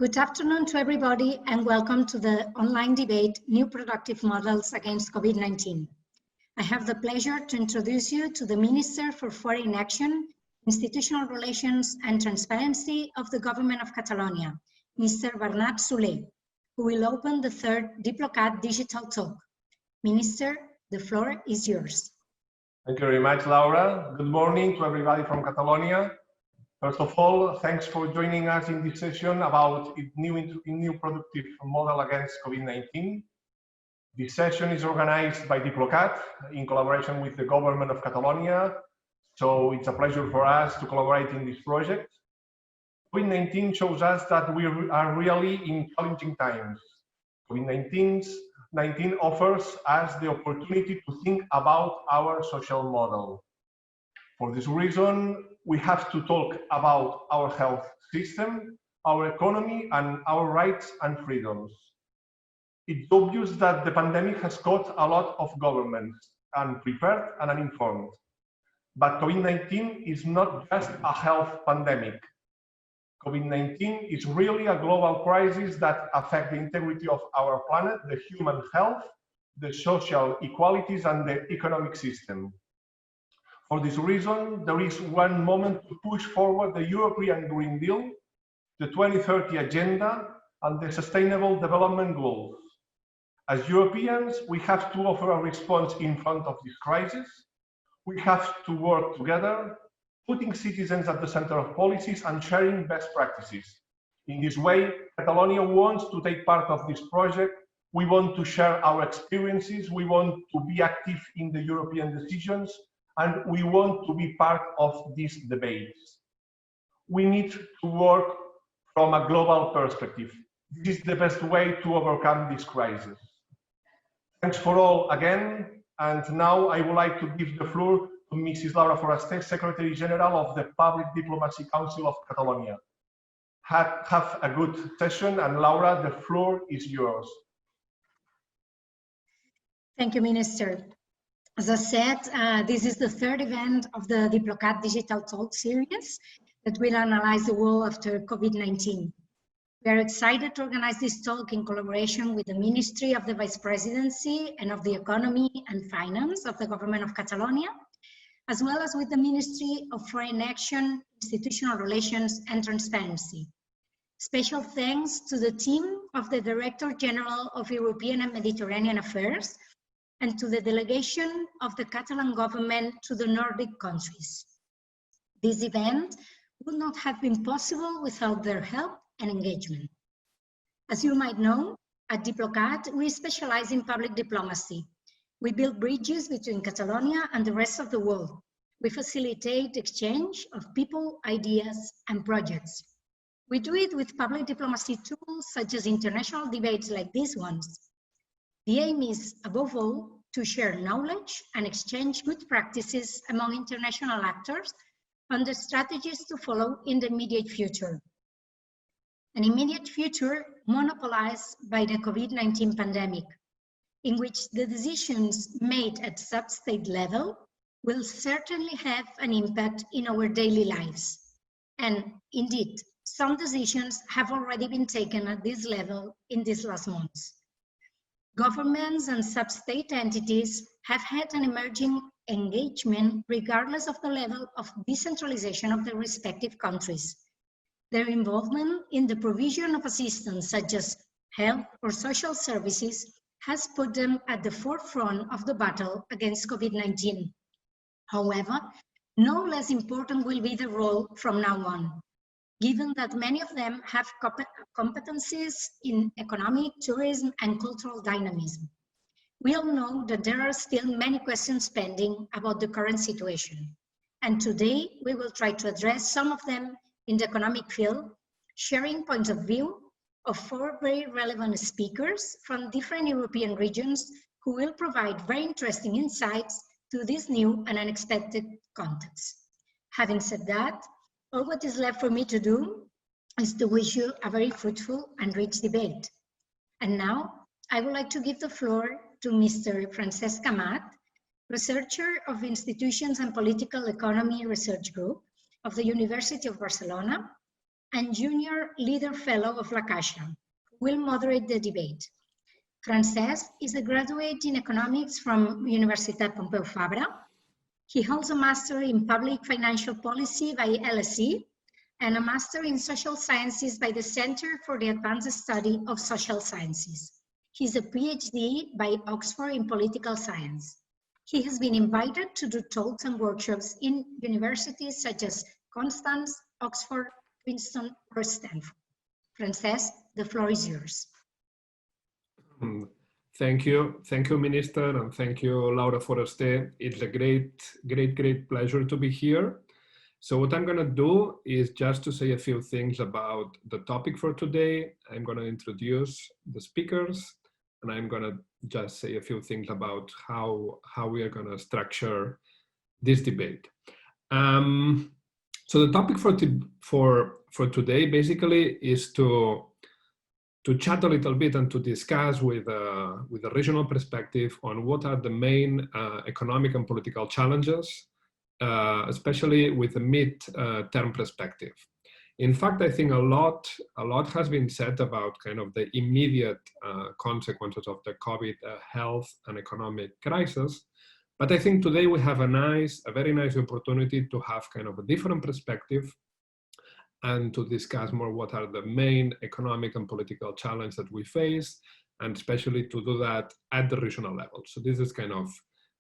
Good afternoon to everybody and welcome to the online debate, New Productive Models Against COVID-19. I have the pleasure to introduce you to the Minister for Foreign Action, Institutional Relations and Transparency of the Government of Catalonia, Mr. Bernat Soler, who will open the third Diplocat Digital Talk. Minister, the floor is yours. Thank you very much, Laura. Good morning to everybody from Catalonia. First of all, thanks for joining us in this session about a new productive model against COVID-19. This session is organized by Diplocat in collaboration with the government of Catalonia. So it's a pleasure for us to collaborate in this project. COVID-19 shows us that we are really in challenging times. COVID-19 offers us the opportunity to think about our social model. For this reason, we have to talk about our health system, our economy, and our rights and freedoms. It's obvious that the pandemic has caught a lot of governments unprepared and uninformed. But COVID-19 is not just a health pandemic. COVID-19 is really a global crisis that affects the integrity of our planet, the human health, the social equalities, and the economic system. For this reason, there is one moment to push forward the European Green Deal, the 2030 Agenda, and the Sustainable Development Goals. As Europeans, we have to offer a response in front of this crisis. We have to work together, putting citizens at the center of policies and sharing best practices. In this way, Catalonia wants to take part of this project. We want to share our experiences. We want to be active in the European decisions. And we want to be part of these debates. We need to work from a global perspective. This is the best way to overcome this crisis. Thanks for all again. And now I would like to give the floor to Mrs. Laura Forasté, Secretary General of the Public Diplomacy Council of Catalonia. Have a good session, and Laura, the floor is yours. Thank you, Minister. As I said, this is the third event of the Diplocat Digital Talk series that will analyze the world after COVID-19. We are excited to organize this talk in collaboration with the Ministry of the Vice Presidency and of the Economy and Finance of the Government of Catalonia, as well as with the Ministry of Foreign Action, Institutional Relations and Transparency. Special thanks to the team of the Director General of European and Mediterranean Affairs and to the delegation of the Catalan government to the Nordic countries. This event would not have been possible without their help and engagement. As you might know, at Diplocat, we specialize in public diplomacy. We build bridges between Catalonia and the rest of the world. We facilitate exchange of people, ideas, and projects. We do it with public diplomacy tools such as international debates like these ones. The aim is, above all, to share knowledge and exchange good practices among international actors on the strategies to follow in the immediate future. An immediate future monopolized by the COVID-19 pandemic, in which the decisions made at sub-state level will certainly have an impact in our daily lives. And indeed, some decisions have already been taken at this level in these last months. Governments and sub-state entities have had an emerging engagement regardless of the level of decentralization of their respective countries. Their involvement in the provision of assistance such as health or social services has put them at the forefront of the battle against COVID-19. However, no less important will be the role from now on, given that many of them have competencies in economic, tourism, and cultural dynamism. We all know that there are still many questions pending about the current situation. And today, we will try to address some of them in the economic field, sharing points of view of 4 very relevant speakers from different European regions who will provide very interesting insights to this new and unexpected context. Having said that, all what is left for me to do is to wish you a very fruitful and rich debate. And now, I would like to give the floor to Mr. Français, researcher of Institutions and Political Economy Research Group of the University of Barcelona, and Junior Leader Fellow of La Caixa, who will moderate the debate. Français is a graduate in economics from Universitat Pompeu Fabra. He holds a master in public financial policy by LSE and a master in social sciences by the Center for the Advanced Study of Social Sciences. He's a PhD by Oxford in political science. He has been invited to do talks and workshops in universities such as Constance, Oxford, Princeton, or Stanford. Français, the floor is yours. Thank you, Minister, and thank you, Laura Forester. It's a great pleasure to be here. So what I'm going to do is just to say a few things about the topic for today. I'm going to introduce the speakers, and I'm going to just say a few things about how we are going to structure this debate. So the topic for today basically is to chat a little bit and to discuss with a regional perspective on what are the main economic and political challenges, especially with a mid-term perspective. In fact, I think a lot has been said about kind of the immediate consequences of the COVID health and economic crisis. But I think today we have a very nice opportunity to have kind of a different perspective and to discuss more what are the main economic and political challenges that we face, and especially to do that at the regional level. So this is kind of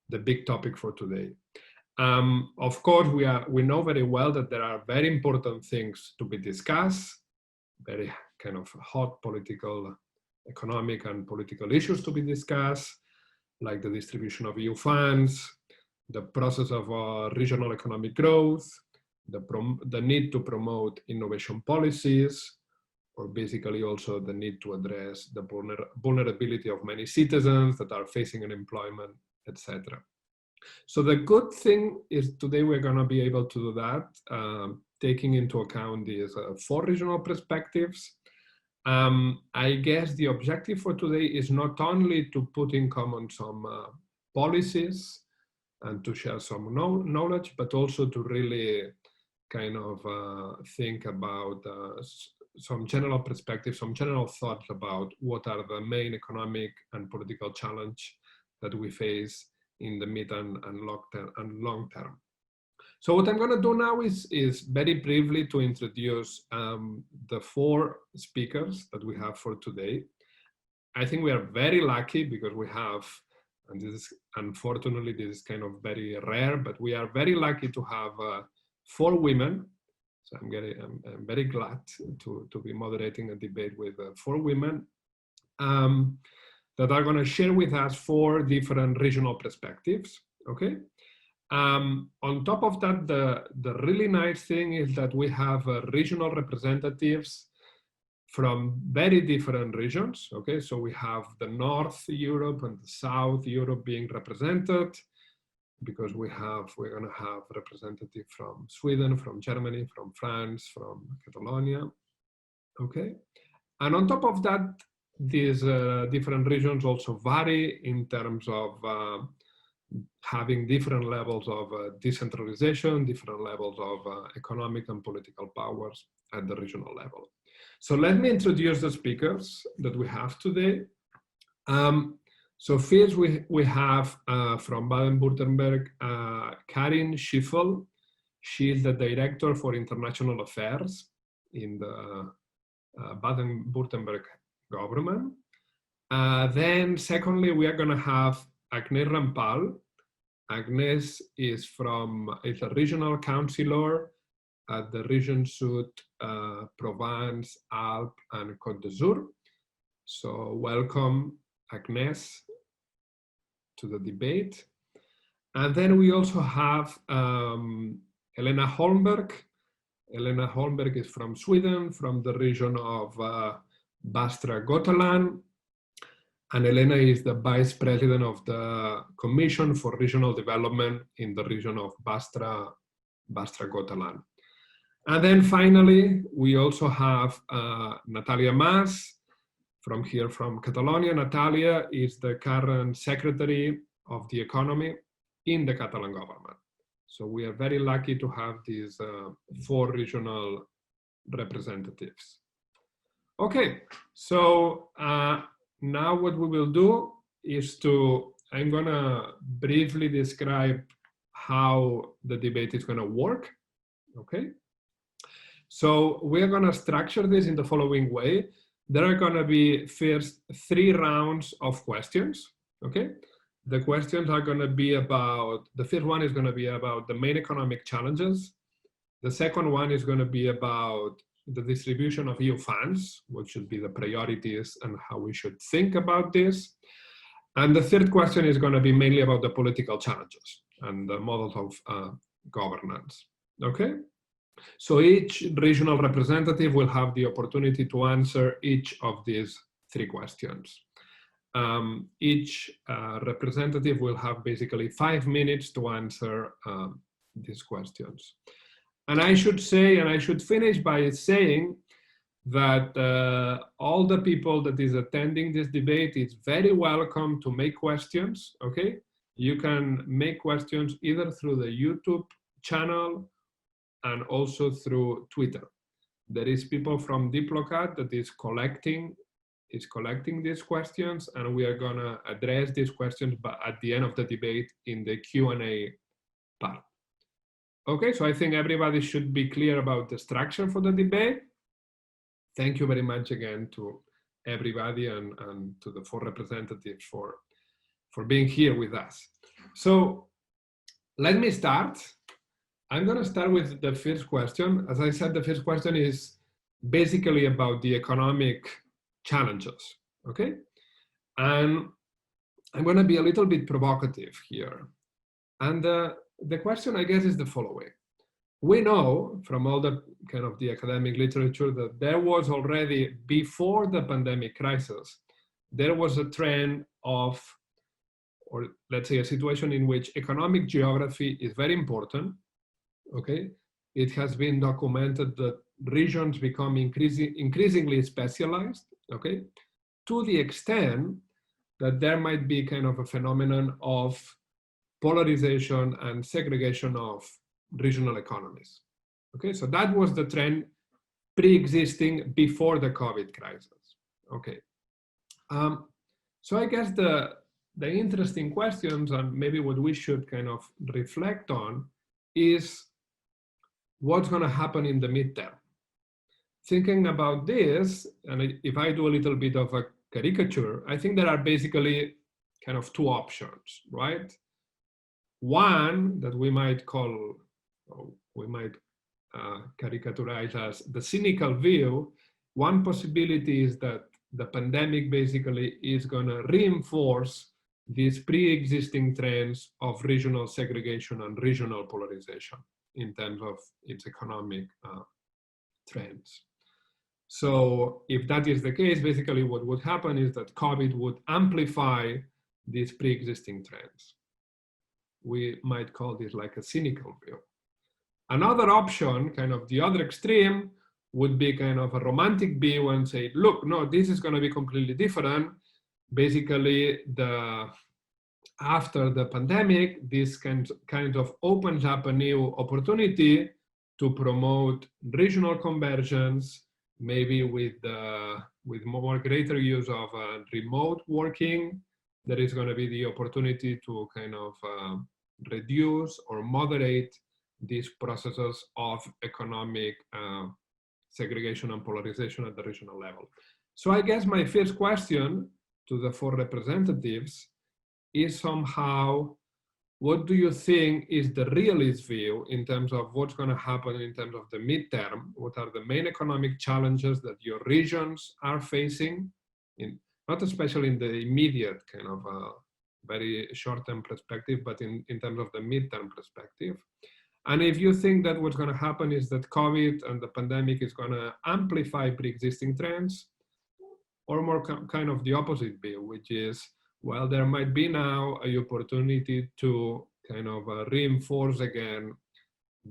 the big topic for today. Of course, we know very well that there are very important things to be discussed, very kind of hot political, economic and political issues to be discussed, like the distribution of EU funds, the process of regional economic growth, the need to promote innovation policies, or basically also the need to address the vulnerability of many citizens that are facing unemployment, etc. So the good thing is today we're going to be able to do that, taking into account these 4 regional perspectives. I guess the objective for today is not only to put in common some policies and to share some knowledge, but also to really kind of think about some general perspectives, some general thoughts about what are the main economic and political challenges that we face in the mid and long term. So what I'm going to do now is very briefly to introduce the 4 speakers that we have for today. I think we are very lucky because we have, and this is unfortunately this is kind of very rare, but we are very lucky to have 4 women. So I'm very glad to be moderating a debate with 4 women that are going to share with us 4 different regional perspectives. Okay. On top of that, the really nice thing is that we have regional representatives from very different regions. Okay, so we have the North Europe and the South Europe being represented, because we're going to have representatives from Sweden, from Germany, from France, from Catalonia. Okay, and on top of that, these different regions also vary in terms of having different levels of decentralization, different levels of economic and political powers at the regional level. So let me introduce the speakers that we have today. So first we have from Baden-Württemberg, Karin Scheiffele. She is the Director for International Affairs in the Baden-Württemberg government. Then secondly, we are going to have Agnès Rampal. Agnès is a regional councillor at the Region Sud, Provence-Alpes-Côte d'Azur. So welcome, Agnès, to the debate. And then we also have Elena Holmberg. Elena Holmberg is from Sweden, from the region of Västra Götaland. And Elena is the Vice President of the Commission for Regional Development in the region of Västra Götaland. And then finally, we also have Natàlia Mas from Catalonia. Natàlia is the current Secretary of the Economy in the Catalan government. So we are very lucky to have these 4 regional representatives. Okay, so now what we will do is I'm gonna briefly describe how the debate is gonna work, okay? So we're gonna structure this in the following way. There are gonna be first 3 rounds of questions, okay? The questions are gonna be about, the first one is gonna be about the main economic challenges. The second one is gonna be about the distribution of EU funds, what should be the priorities and how we should think about this. And the third question is going to be mainly about the political challenges and the models of governance. Okay? So each regional representative will have the opportunity to answer each of these 3 questions. Each representative will have basically 5 minutes to answer these questions. And I should say, and I should finish by saying that all the people that is attending this debate is very welcome to make questions, okay? You can make questions either through the YouTube channel and also through Twitter. There is people from Diplocat that is collecting these questions, and we are gonna address these questions at the end of the debate in the Q&A part. Okay, so I think everybody should be clear about the structure for the debate. Thank you very much again to everybody and to the 4 representatives for being here with us. So let me start. I'm going to start with the first question. As I said, the first question is basically about the economic challenges, okay? And I'm going to be a little bit provocative here. And the question, I guess, is the following. We know from all the kind of the academic literature that there was already, before the pandemic crisis, there was a trend of, or let's say a situation in which economic geography is very important, okay? It has been documented that regions become increasingly specialized, okay? To the extent that there might be kind of a phenomenon of polarization and segregation of regional economies. Okay, so that was the trend pre-existing before the COVID crisis. Okay, so I guess the interesting questions and maybe what we should kind of reflect on is what's going to happen in the midterm. Thinking about this, and if I do a little bit of a caricature, I think there are basically kind of 2 options, right? One that we might call, we might caricaturize as the cynical view. One possibility is that the pandemic basically is going to reinforce these pre-existing trends of regional segregation and regional polarization in terms of its economic trends. So if that is the case, basically what would happen is that COVID would amplify these pre-existing trends. We might call this like a cynical view. Another option, kind of the other extreme, would be kind of a romantic view and say, look, no, this is going to be completely different. Basically, after the pandemic, this kind of opens up a new opportunity to promote regional convergence, maybe with more greater use of remote working. There is going to be the opportunity to kind of reduce or moderate these processes of economic segregation and polarization at the regional level. So I guess my first question to the 4 representatives is somehow, what do you think is the realist view in terms of what's going to happen in terms of the midterm? What are the main economic challenges that your regions are facing, not especially in the immediate kind of very short-term perspective, but in terms of the midterm perspective? And if you think that what's going to happen is that COVID and the pandemic is going to amplify pre-existing trends, or more kind of the opposite view, which is, well, there might be now an opportunity to kind of reinforce again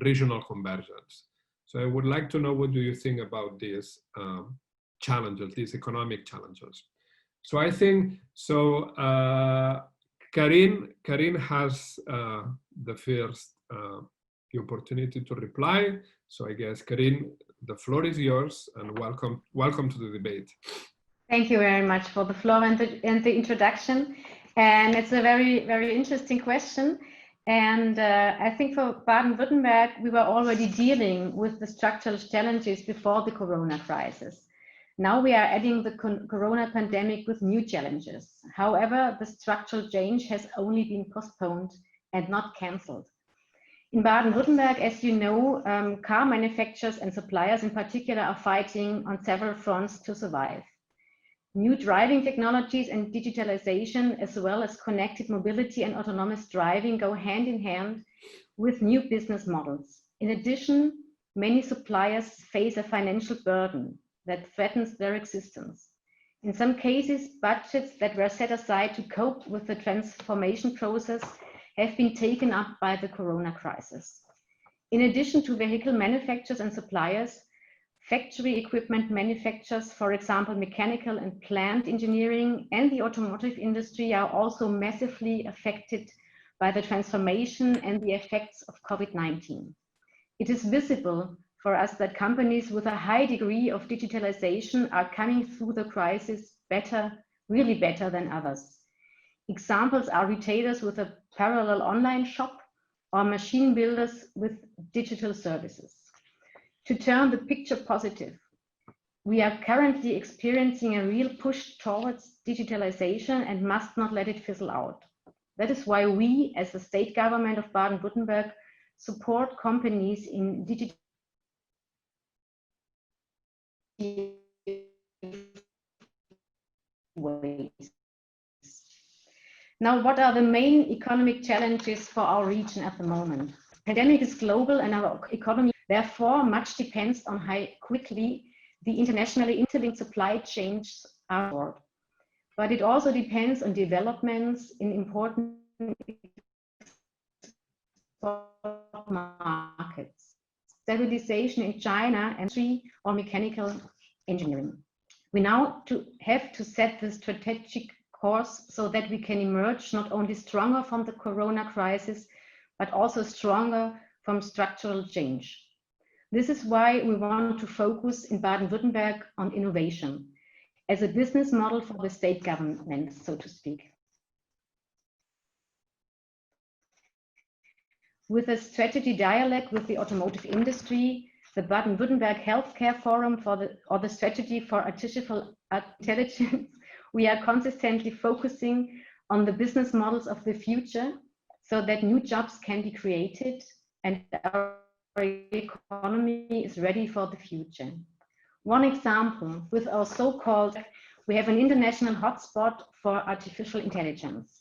regional convergence. So I would like to know, what do you think about these challenges, these economic challenges? So I think, so Karin has the first the opportunity to reply. So I guess, Karin, the floor is yours, and welcome to the debate. Thank you very much for the floor and the introduction. And it's a very, very interesting question. And I think for Baden-Württemberg, we were already dealing with the structural challenges before the Corona crisis. Now we are adding the Corona pandemic with new challenges. However, the structural change has only been postponed and not cancelled. In Baden-Württemberg, as you know, car manufacturers and suppliers in particular are fighting on several fronts to survive. New driving technologies and digitalization, as well as connected mobility and autonomous driving, go hand in hand with new business models. In addition, many suppliers face a financial burden that threatens their existence. In some cases, budgets that were set aside to cope with the transformation process have been taken up by the Corona crisis. In addition to vehicle manufacturers and suppliers, factory equipment manufacturers, for example, mechanical and plant engineering, and the automotive industry are also massively affected by the transformation and the effects of COVID-19. It is visible for us that companies with a high degree of digitalization are coming through the crisis better, really better than others. Examples are retailers with a parallel online shop or machine builders with digital services. To turn the picture positive, we are currently experiencing a real push towards digitalization and must not let it fizzle out. That is why we, as the state government of Baden-Württemberg, support companies in digital ways. Now, what are the main economic challenges for our region at the moment? The pandemic is global and our economy, therefore, much depends on how quickly the internationally interlinked supply chains are. But it also depends on developments in important markets, stabilization in China, and or mechanical engineering. We now have to set the strategic course so that we can emerge not only stronger from the Corona crisis, but also stronger from structural change. This is why we want to focus in Baden-Württemberg on innovation as a business model for the state government, so to speak. With a strategy dialogue with the automotive industry, the Baden-Württemberg Healthcare Forum or the strategy for artificial intelligence, we are consistently focusing on the business models of the future so that new jobs can be created and our economy is ready for the future. One example, with our so-called, we have an international hotspot for artificial intelligence.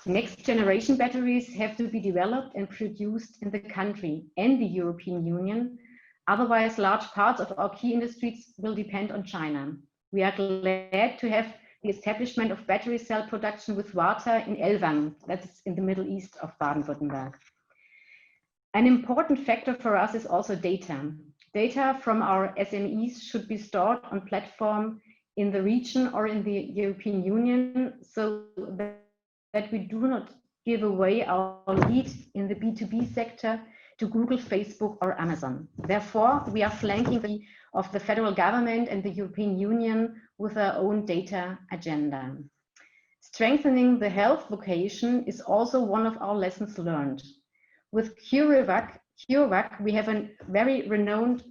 Next generation batteries have to be developed and produced in the country and the European Union. Otherwise, large parts of our key industries will depend on China. We are glad to have the establishment of battery cell production with Varta in Elwang, that's in the Middle East of Baden-Württemberg. An important factor for us is also data. Data from our SMEs should be stored on platform in the region or in the European Union so that we do not give away our lead in the B2B sector to Google, Facebook, or Amazon. Therefore, we are flanking the federal government and the European Union with our own data agenda. Strengthening the health vocation is also one of our lessons learned. With CureVac, we have a very renowned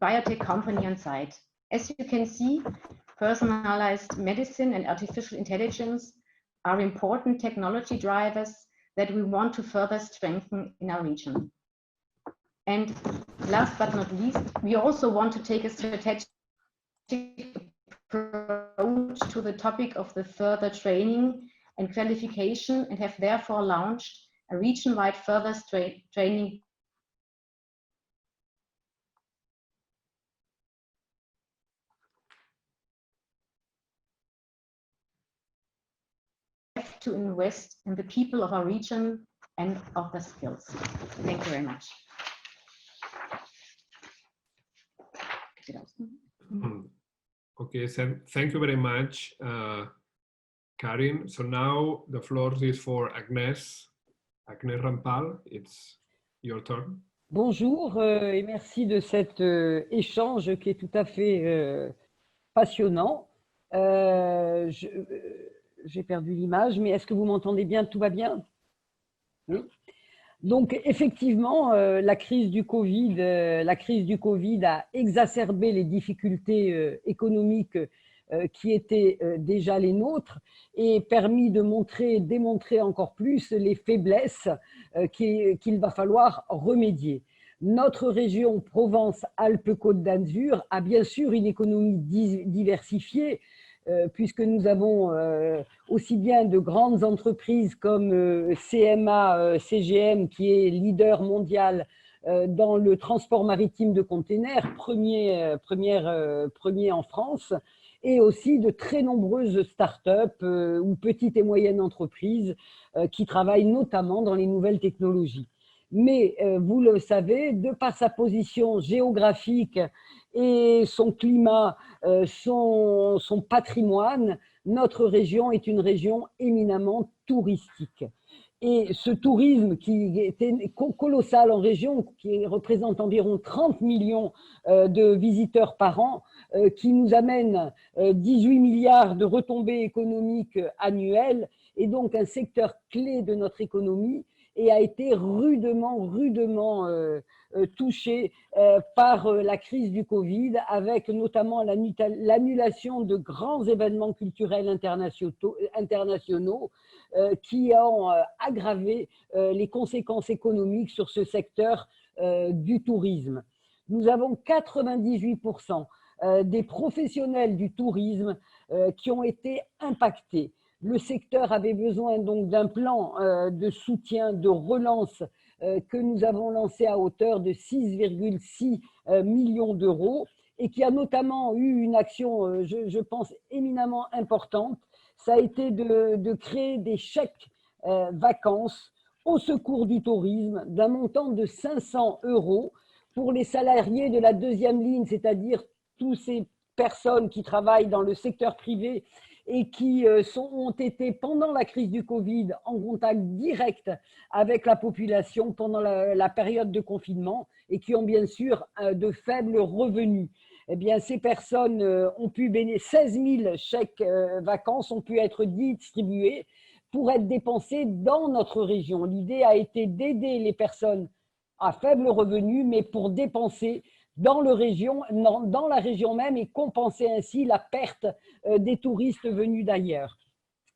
biotech company on site. As you can see, personalized medicine and artificial intelligence are important technology drivers that we want to further strengthen in our region. And last but not least, we also want to take a strategic approach to the topic of the further training and qualification and have therefore launched a region-wide further training to invest in the people of our region and of the skills. Thank you very much. Okay, so thank you very much, Karin. So now the floor is for Agnès Rampal. It's your turn. Bonjour et merci de cet échange qui est tout à fait passionnant. J'ai perdu l'image, mais est-ce que vous m'entendez bien? Tout va bien? Oui. Donc effectivement, la crise du Covid a exacerbé les difficultés économiques qui étaient déjà les nôtres et permis de démontrer encore plus les faiblesses qu'il va falloir remédier. Notre région Provence-Alpes-Côte d'Azur a bien sûr une économie diversifiée, puisque nous avons aussi bien de grandes entreprises comme CMA CGM, qui est leader mondial dans le transport maritime de containers, premier en France, et aussi de très nombreuses start-up ou petites et moyennes entreprises qui travaillent notamment dans les nouvelles technologies. Mais vous le savez, de par sa position géographique et son climat, son patrimoine, notre région est une région éminemment touristique. Et ce tourisme qui est colossal en région, qui représente environ 30 millions de visiteurs par an, qui nous amène 18 milliards de retombées économiques annuelles, est donc un secteur clé de notre économie et a été rudement touché par la crise du Covid, avec notamment l'annulation de grands événements culturels internationaux qui ont aggravé les conséquences économiques sur ce secteur du tourisme. Nous avons 98% des professionnels du tourisme qui ont été impactés. Le secteur avait besoin donc d'un plan de soutien, de relance que nous avons lancé à hauteur de 6,6 millions d'euros et qui a notamment eu une action, je pense, éminemment importante. Ça a été de créer des chèques vacances au secours du tourisme d'un montant de 500 € pour les salariés de la deuxième ligne, c'est-à-dire tous ces personnes qui travaillent dans le secteur privé et qui ont été pendant la crise du Covid en contact direct avec la population pendant la période de confinement et qui ont bien sûr de faibles revenus. Eh bien, ces personnes ont pu bénéficier, 16 000 chèques vacances ont pu être distribués pour être dépensés dans notre région. L'idée a été d'aider les personnes à faible revenu, mais pour dépenser dans la région même et compenser ainsi la perte des touristes venus d'ailleurs.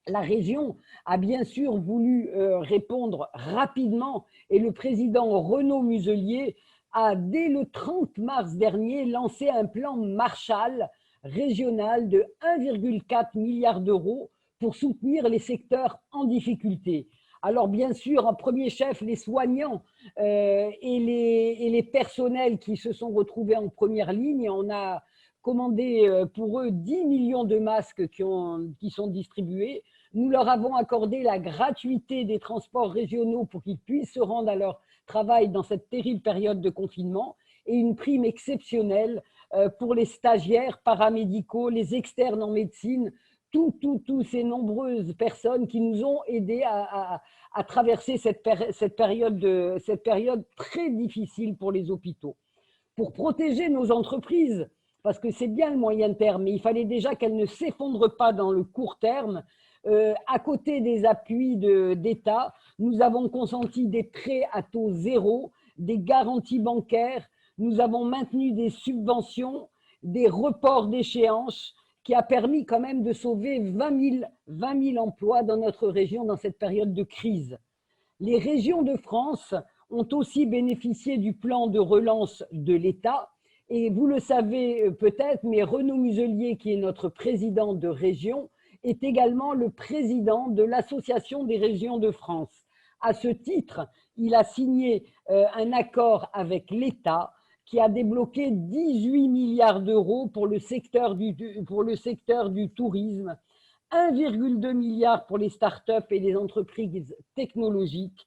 La région a bien sûr voulu répondre rapidement et le président Renaud Muselier a, dès le 30 mars dernier, lancé un plan Marshall régional de 1,4 milliard d'euros pour soutenir les secteurs en difficulté. Alors bien sûr, en premier chef, les soignants et les personnels qui se sont retrouvés en première ligne. On a commandé pour eux 10 millions de masques qui sont distribués. Nous leur avons accordé la gratuité des transports régionaux pour qu'ils puissent se rendre à leur travail dans cette terrible période de confinement et une prime exceptionnelle pour les stagiaires paramédicaux, les externes en médecine, toutes ces nombreuses personnes qui nous ont aidés à traverser cette période très difficile pour les hôpitaux. Pour protéger nos entreprises, parce que c'est bien le moyen terme, mais il fallait déjà qu'elles ne s'effondrent pas dans le court terme, à côté des appuis d'État, nous avons consenti des prêts à taux zéro, des garanties bancaires, nous avons maintenu des subventions, des reports d'échéances, qui a permis quand même de sauver 20 000 emplois dans notre région dans cette période de crise. Les régions de France ont aussi bénéficié du plan de relance de l'État. Et vous le savez peut-être, mais Renaud Muselier, qui est notre président de région, est également le président de l'Association des régions de France. À ce titre, il a signé un accord avec l'État qui a débloqué 18 milliards d'euros pour le secteur du tourisme, 1,2 milliard pour les start-up et les entreprises technologiques,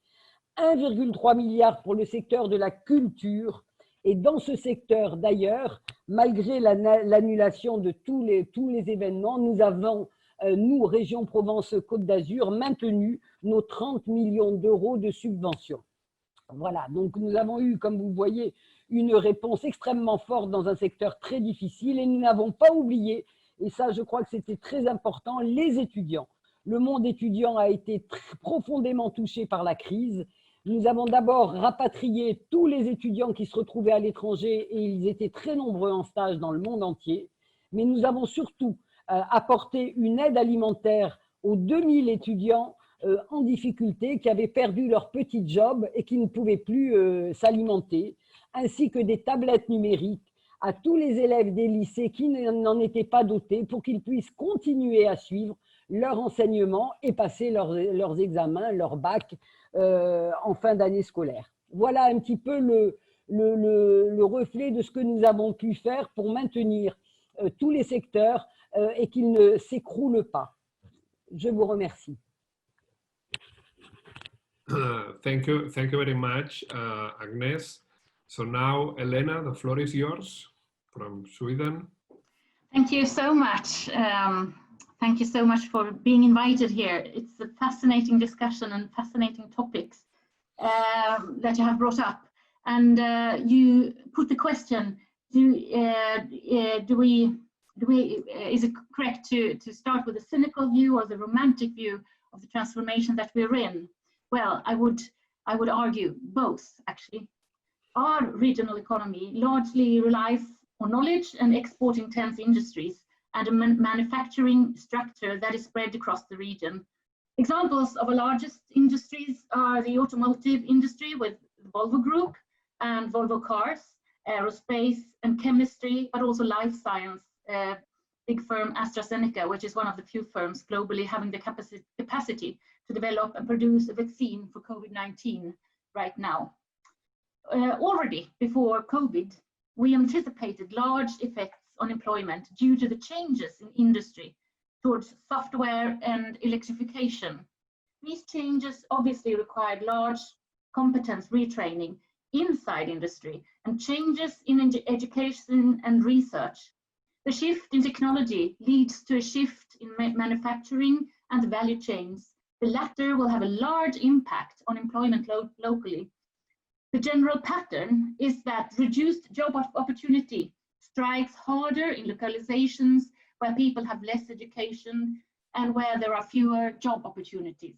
1,3 milliard pour le secteur de la culture. Et dans ce secteur, d'ailleurs, malgré l'annulation de tous les événements, nous avons, nous, Région Provence-Côte d'Azur, maintenu nos 30 millions d'euros de subventions. Voilà, donc nous avons eu, comme vous voyez, une réponse extrêmement forte dans un secteur très difficile et nous n'avons pas oublié, et ça je crois que c'était très important, les étudiants. Le monde étudiant a été profondément touché par la crise. Nous avons d'abord rapatrié tous les étudiants qui se retrouvaient à l'étranger et ils étaient très nombreux en stage dans le monde entier. Mais nous avons surtout apporté une aide alimentaire aux 2000 étudiants en difficulté qui avaient perdu leur petit job et qui ne pouvaient plus s'alimenter, ainsi que des tablettes numériques à tous les élèves des lycées qui n'en étaient pas dotés pour qu'ils puissent continuer à suivre leur enseignement et passer leurs examens, leur bac en fin d'année scolaire. Voilà un petit peu le reflet de ce que nous avons pu faire pour maintenir tous les secteurs et qu'ils ne s'écroulent pas. Je vous remercie. Thank you very much, Agnès. So now, Elena, the floor is yours from Sweden. Thank you so much. Thank you so much for being invited here. It's a fascinating discussion and fascinating topics that you have brought up. And you put the question: is it correct to start with a cynical view or the romantic view of the transformation that we're in? Well, I would argue both, actually. Our regional economy largely relies on knowledge and export-intense industries and a manufacturing structure that is spread across the region. Examples of our largest industries are the automotive industry with the Volvo Group and Volvo Cars, aerospace and chemistry, but also life science, big firm AstraZeneca, which is one of the few firms globally having the capacity to develop and produce a vaccine for COVID-19 right now. Already before COVID, we anticipated large effects on employment due to the changes in industry towards software and electrification. These changes obviously required large competence retraining inside industry and changes in education and research. The shift in technology leads to a shift in manufacturing and value chains. The latter will have a large impact on employment locally. The general pattern is that reduced job opportunity strikes harder in localizations where people have less education and where there are fewer job opportunities.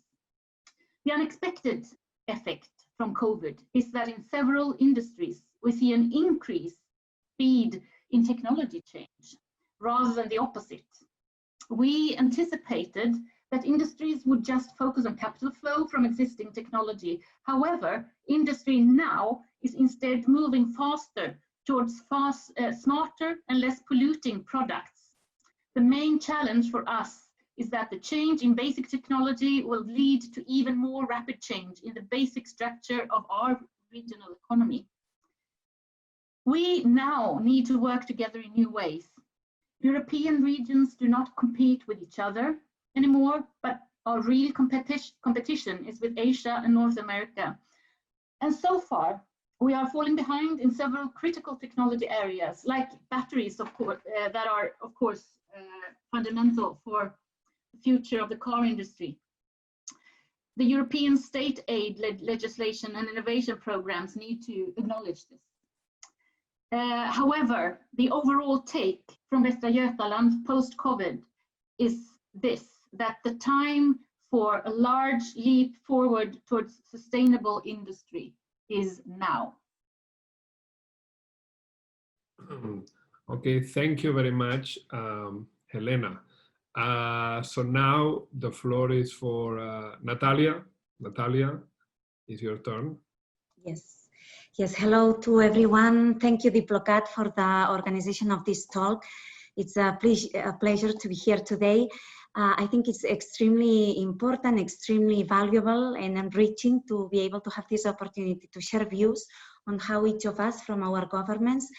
The unexpected effect from COVID is that in several industries, we see an increased speed in technology change rather than the opposite. We anticipated that industries would just focus on capital flow from existing technology. However, industry now is instead moving faster towards smarter and less polluting products. The main challenge for us is that the change in basic technology will lead to even more rapid change in the basic structure of our regional economy. We now need to work together in new ways. European regions do not compete with each other anymore, but our real competition is with Asia and North America. And so far, we are falling behind in several critical technology areas, like batteries, of course, that are, of course, fundamental for the future of the car industry. The European state aid legislation and innovation programs need to acknowledge this. However, the overall take from Västra Götaland post-COVID is this, that the time for a large leap forward towards sustainable industry is now. Okay, thank you very much, Helena. So now the floor is for Natàlia. Natàlia, it's your turn. Yes, hello to everyone. Thank you, Diplocat, for the organization of this talk. It's a pleasure to be here today. I think it's extremely important, extremely valuable and enriching to be able to have this opportunity to share views on how each of us from our governments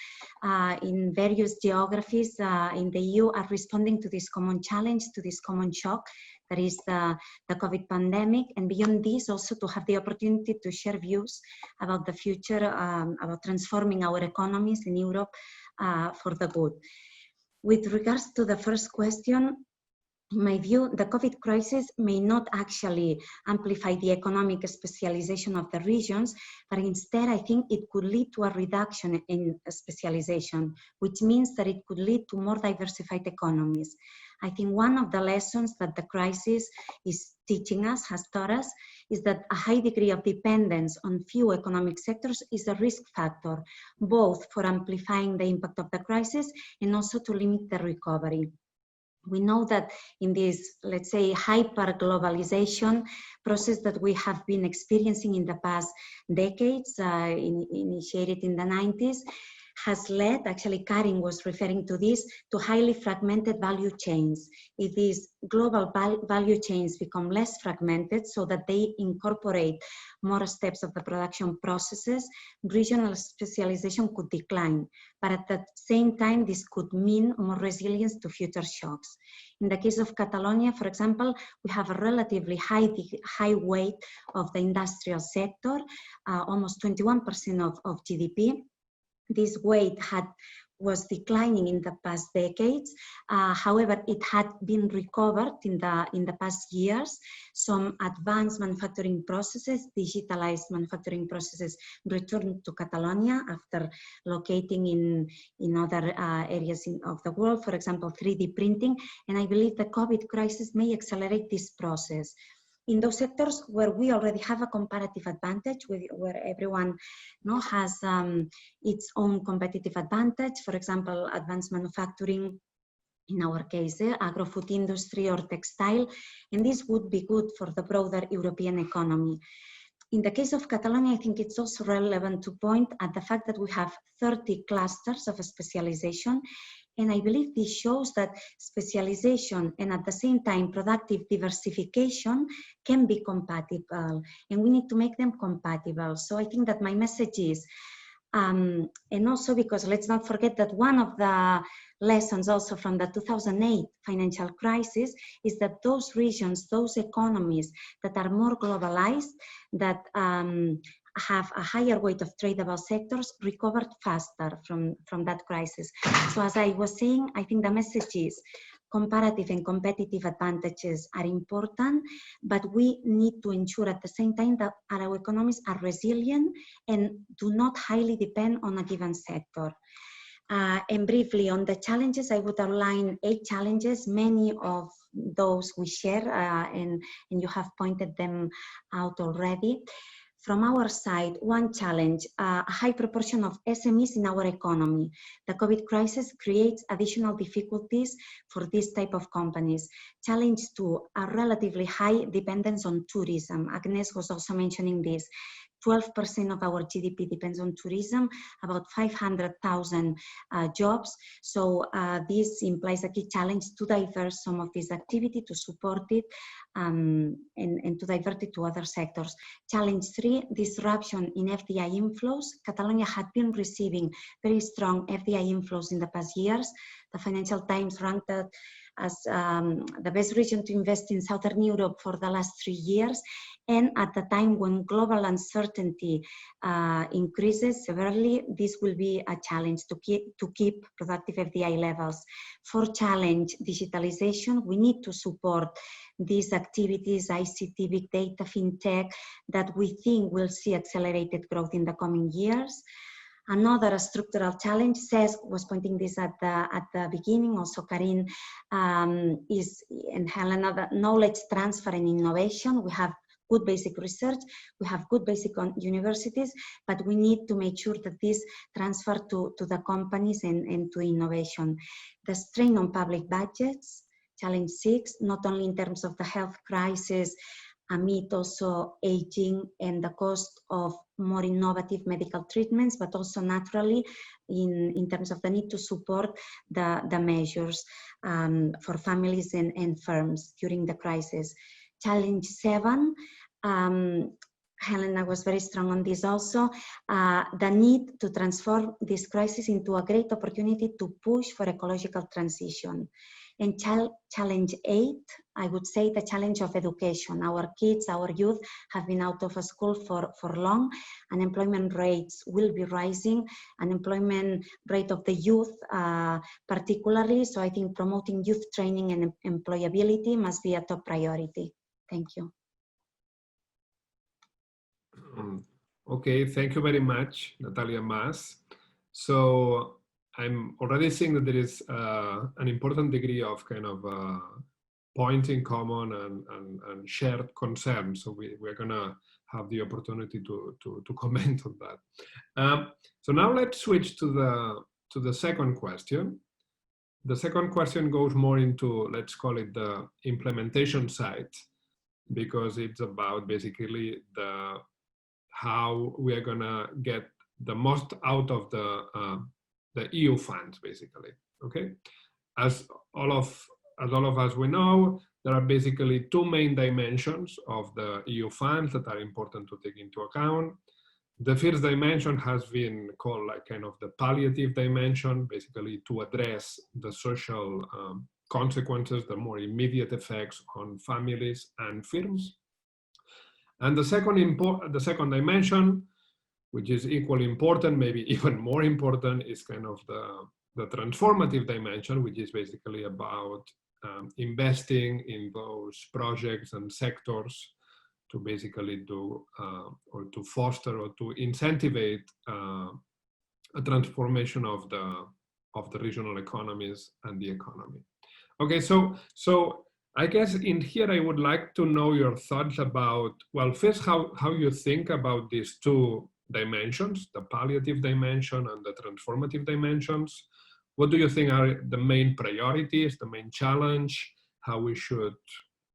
in various geographies in the EU are responding to this common challenge, to this common shock that is the COVID pandemic, and beyond this also to have the opportunity to share views about the future, about transforming our economies in Europe for the good. With regards to the first question, In my view, the COVID crisis may not actually amplify the economic specialization of the regions, but instead I think it could lead to a reduction in specialization, which means that it could lead to more diversified economies. I think one of the lessons that the crisis is teaching us, has taught us, is that a high degree of dependence on few economic sectors is a risk factor, both for amplifying the impact of the crisis and also to limit the recovery. We know that in this, let's say, hyper-globalization process that we have been experiencing in the past decades, initiated in the 90s, has led, actually Karin was referring to this, to highly fragmented value chains. If these global value chains become less fragmented so that they incorporate more steps of the production processes, regional specialization could decline. But at the same time, this could mean more resilience to future shocks. In the case of Catalonia, for example, we have a relatively high weight of the industrial sector, almost 21% of GDP. This weight was declining in the past decades. However, it had been recovered in the past years. Some advanced manufacturing processes, digitalized manufacturing processes returned to Catalonia after locating in other areas of the world, for example, 3D printing. And I believe the COVID crisis may accelerate this process. In those sectors where we already have a comparative advantage, where everyone has its own competitive advantage, for example, advanced manufacturing, in our case, agro-food industry or textile, and this would be good for the broader European economy. In the case of Catalonia, I think it's also relevant to point at the fact that we have 30 clusters of specialization. And I believe this shows that specialization and at the same time productive diversification can be compatible, and we need to make them compatible. So I think that my message is, and also because let's not forget that one of the lessons also from the 2008 financial crisis is that those regions, those economies that are more globalized, that have a higher weight of tradable sectors, recovered faster from that crisis. So as I was saying, I think the message is comparative and competitive advantages are important, but we need to ensure at the same time that our economies are resilient and do not highly depend on a given sector. And briefly on the challenges, I would outline 8 challenges. Many of those we share and you have pointed them out already. From our side, one challenge, a high proportion of SMEs in our economy. The COVID crisis creates additional difficulties for this type of companies. Challenge 2, a relatively high dependence on tourism. Agnès was also mentioning this. 12% of our GDP depends on tourism, about 500,000 jobs. So this implies a key challenge to divert some of this activity, to support it, and to divert it to other sectors. Challenge 3, disruption in FDI inflows. Catalonia had been receiving very strong FDI inflows in the past years. The Financial Times ranked it as the best region to invest in Southern Europe for the last 3 years. And at the time when global uncertainty increases severely, this will be a challenge to keep productive FDI levels. For challenge digitalization, we need to support these activities, ICT, big data, fintech, that we think will see accelerated growth in the coming years. Another structural challenge, Cesc was pointing this at the beginning, also Karin and Helena, the knowledge transfer and innovation. We have good basic research, we have good basic universities, but we need to make sure that this transfer to the companies and to innovation. The strain on public budgets, challenge 6, not only in terms of the health crisis, amid also aging and the cost of more innovative medical treatments, but also naturally in terms of the need to support the measures for families and firms during the crisis. Challenge 7, Helena was very strong on this also, the need to transform this crisis into a great opportunity to push for ecological transition. And challenge 8, I would say the challenge of education. Our kids, our youth have been out of school for long. Unemployment rates will be rising. Unemployment rate of the youth particularly. So I think promoting youth training and employability must be a top priority. Thank you. Okay, thank you very much, Natàlia Mas. So I'm already seeing that there is an important degree of kind of point in common and shared concerns. So we're gonna have the opportunity to comment on that. So now let's switch to the second question. The second question goes more into, let's call it the implementation side, because it's about basically how we are gonna get the most out of the EU funds, basically. Okay, as all of us we know, there are basically two main dimensions of the EU funds that are important to take into account. The first dimension has been called like kind of the palliative dimension, basically to address the social consequences, the more immediate effects on families and firms. And the second dimension, which is equally important, maybe even more important, is kind of the transformative dimension, which is basically about investing in those projects and sectors to basically do or to foster or to incentivize a transformation of the regional economies and the economy. Okay, so I guess in here I would like to know your thoughts about, well, first how you think about these two dimensions, the palliative dimension and the transformative dimensions. What do you think are the main priorities, the main challenge, how we should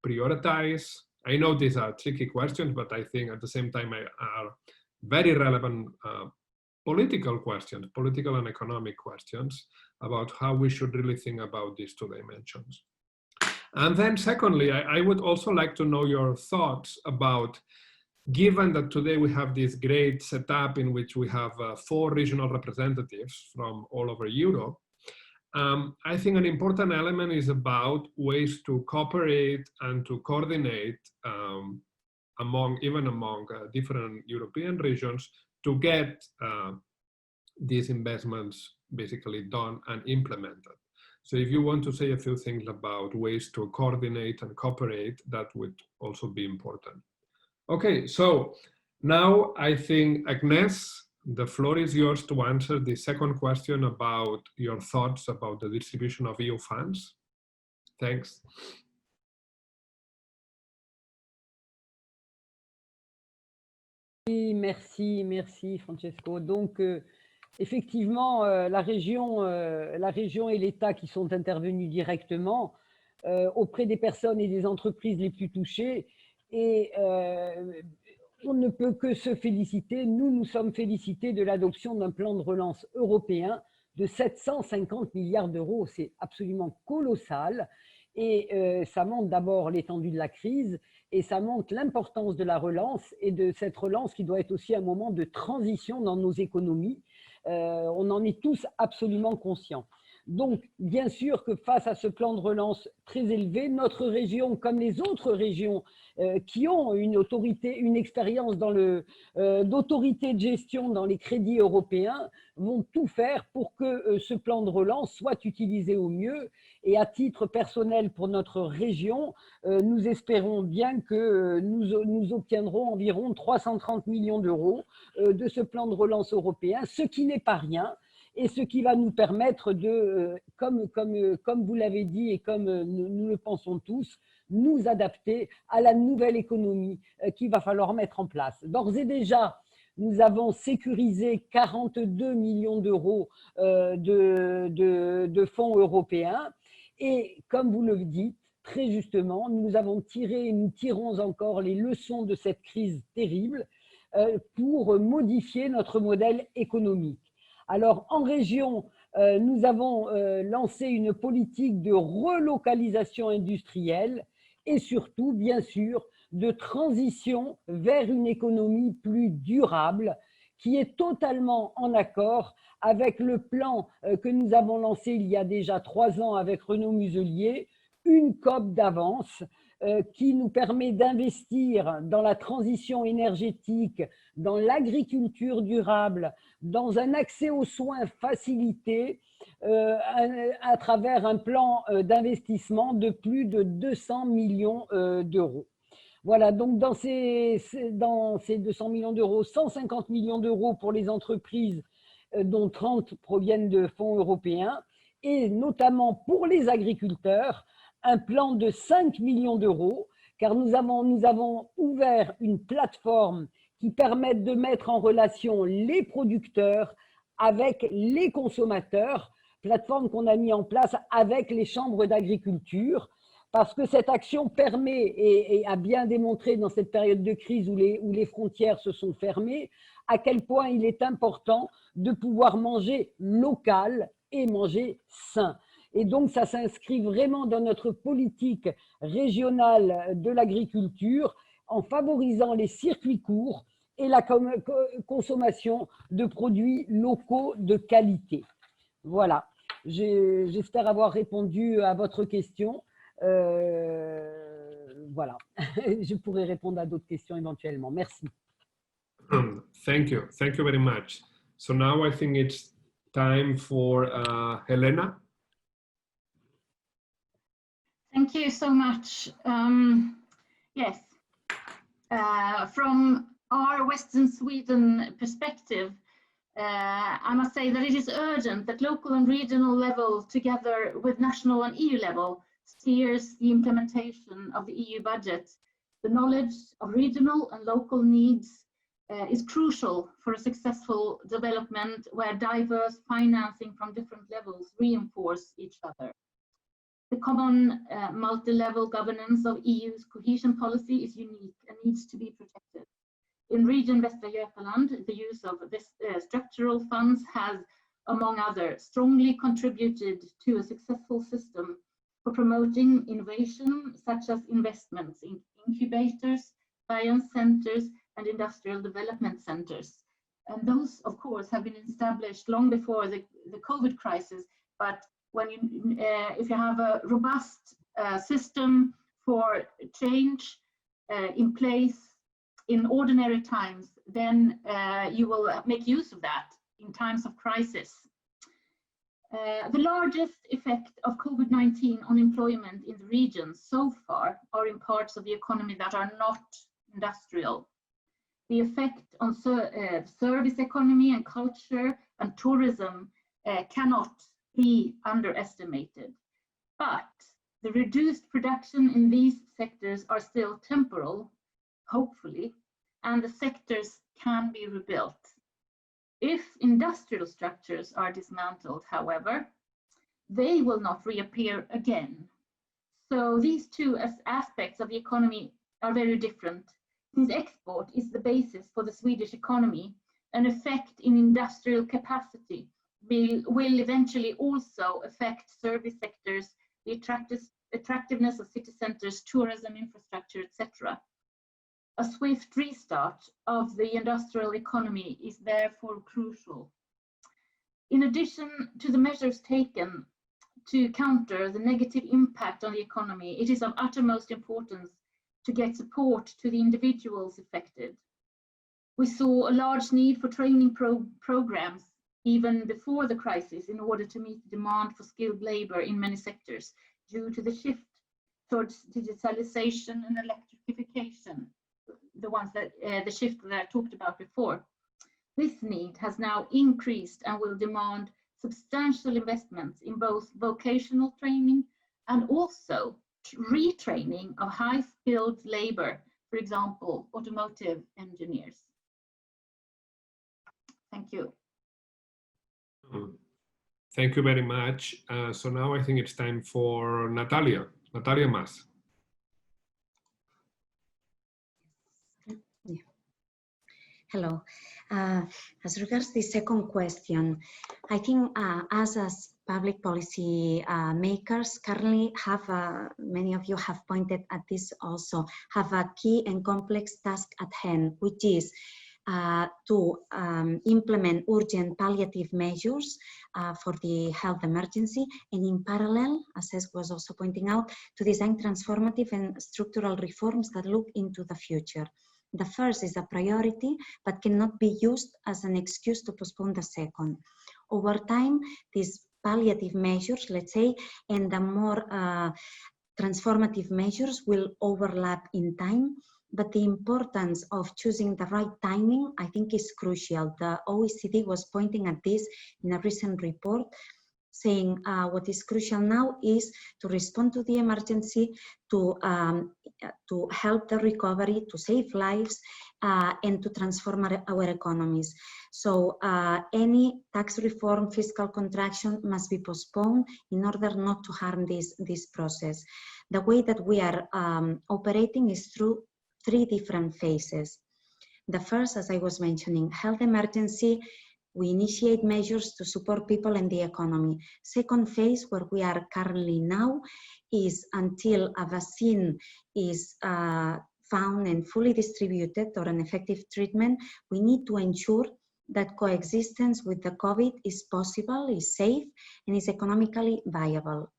prioritize? I know these are tricky questions, but I think at the same time are very relevant political questions, political and economic questions about how we should really think about these two dimensions. And then secondly, I would also like to know your thoughts about, given that today we have this great setup in which we have 4 regional representatives from all over Europe, I think an important element is about ways to cooperate and to coordinate among different European regions to get these investments basically done and implemented. So if you want to say a few things about ways to coordinate and cooperate, that would also be important. Okay, so now I think, Agnès, the floor is yours to answer the second question about your thoughts about the distribution of EU funds. Thanks. Merci Francesco. Donc effectivement, la région et l'État qui sont intervenus directement auprès des personnes et des entreprises les plus touchées, et on ne peut que se féliciter, nous sommes félicités de l'adoption d'un plan de relance européen de 750 milliards d'euros. C'est absolument colossal, et ça montre d'abord l'étendue de la crise, et ça montre l'importance de la relance, et de cette relance qui doit être aussi un moment de transition dans nos économies. On en est tous absolument conscients. Donc, bien sûr que face à ce plan de relance très élevé, notre région, comme les autres régions qui ont une autorité, une expérience d'autorité de gestion dans les crédits européens, vont tout faire pour que ce plan de relance soit utilisé au mieux. Et à titre personnel pour notre région, nous espérons bien que nous obtiendrons environ 330 millions d'euros de ce plan de relance européen, ce qui n'est pas rien. Et ce qui va nous permettre de, comme vous l'avez dit et comme nous le pensons tous, nous adapter à la nouvelle économie qu'il va falloir mettre en place. D'ores et déjà, nous avons sécurisé 42 millions d'euros de fonds européens, et comme vous le dites très justement, nous avons tiré et nous tirons encore les leçons de cette crise terrible pour modifier notre modèle économique. Alors, en région, nous avons lancé une politique de relocalisation industrielle et surtout, bien sûr, de transition vers une économie plus durable qui est totalement en accord avec le plan que nous avons lancé il y a déjà 3 ans avec Renaud Muselier, une COP d'avance, qui nous permet d'investir dans la transition énergétique, dans l'agriculture durable, dans un accès aux soins facilité à travers un plan d'investissement de plus de 200 millions d'euros. Voilà, donc dans ces 200 millions d'euros, 150 millions d'euros pour les entreprises, dont 30 proviennent de fonds européens, et notamment pour les agriculteurs, un plan de 5 millions d'euros, car nous avons ouvert une plateforme qui permet de mettre en relation les producteurs avec les consommateurs, plateforme qu'on a mis en place avec les chambres d'agriculture, parce que cette action permet et a bien démontré dans cette période de crise où les frontières se sont fermées, à quel point il est important de pouvoir manger local et manger sain. Et donc, ça s'inscrit vraiment dans notre politique régionale de l'agriculture en favorisant les circuits courts et la consommation de produits locaux de qualité. Voilà, j'espère avoir répondu à votre question. Voilà, je pourrais répondre à d'autres questions éventuellement. Merci. Thank you very much. So now I think it's time for Helena. Thank you so much. Yes, from our Western Sweden perspective, I must say that it is urgent that local and regional level, together with national and EU level, steers the implementation of the EU budget. The knowledge of regional and local needs is crucial for a successful development where diverse financing from different levels reinforce each other. The common multi-level governance of EU's cohesion policy is unique and needs to be protected. In region Västra Götaland, the use of this structural funds has, among others, strongly contributed to a successful system for promoting innovation, such as investments in incubators, science centers, and industrial development centers. And those, of course, have been established long before the COVID crisis, but when if you have a robust system for change in place in ordinary times, then you will make use of that in times of crisis. The largest effect of COVID-19 on employment in the region so far are in parts of the economy that are not industrial. The effect on service economy and culture and tourism cannot be underestimated. But the reduced production in these sectors are still temporal, hopefully, and the sectors can be rebuilt. If industrial structures are dismantled, however, they will not reappear again. So these two aspects of the economy are very different. Since export is the basis for the Swedish economy, an effect in industrial capacity will eventually also affect service sectors, the attractiveness of city centers, tourism infrastructure, etc. A swift restart of the industrial economy is therefore crucial. In addition to the measures taken to counter the negative impact on the economy, it is of uttermost importance to get support to the individuals affected. We saw a large need for training programs even before the crisis in order to meet the demand for skilled labor in many sectors due to the shift towards digitalization and electrification, the shift that I talked about before. This need has now increased and will demand substantial investments in both vocational training and also retraining of high-skilled labor, for example, automotive engineers. Thank you. Thank you very much. So now I think it's time for Natàlia Mas. Yeah. Hello. As regards the second question, I think us as public policy makers currently have, many of you have pointed at this also, have a key and complex task at hand, which is to implement urgent palliative measures for the health emergency, and in parallel, as Cesc was also pointing out, to design transformative and structural reforms that look into the future. The first is a priority, but cannot be used as an excuse to postpone the second. Over time, these palliative measures, let's say, and the more transformative measures will overlap in time, but the importance of choosing the right timing, I think, is crucial. The OECD was pointing at this in a recent report, saying what is crucial now is to respond to the emergency, to help the recovery, to save lives, and to transform our economies. So any tax reform, fiscal contraction must be postponed in order not to harm this process. The way that we are operating is through 3 different phases. The first, as I was mentioning, health emergency. We initiate measures to support people and the economy. Second phase, where we are currently now, is until a vaccine is found and fully distributed, or an effective treatment, we need to ensure that coexistence with the COVID is possible, is safe, and is economically viable.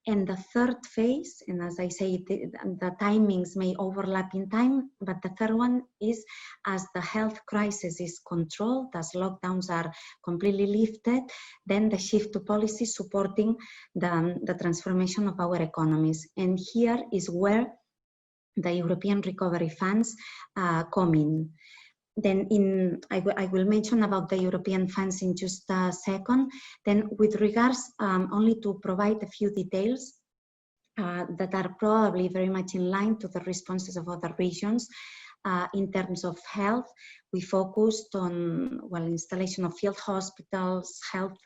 And the third phase, and as I say, the timings may overlap in time, but the third one is as the health crisis is controlled, as lockdowns are completely lifted, then the shift to policy supporting the transformation of our economies. And here is where the European recovery funds come in. Then I will mention about the European funds in just a second. Then with regards only to provide a few details that are probably very much in line to the responses of other regions. In terms of health, we focused on, well, installation of field hospitals, health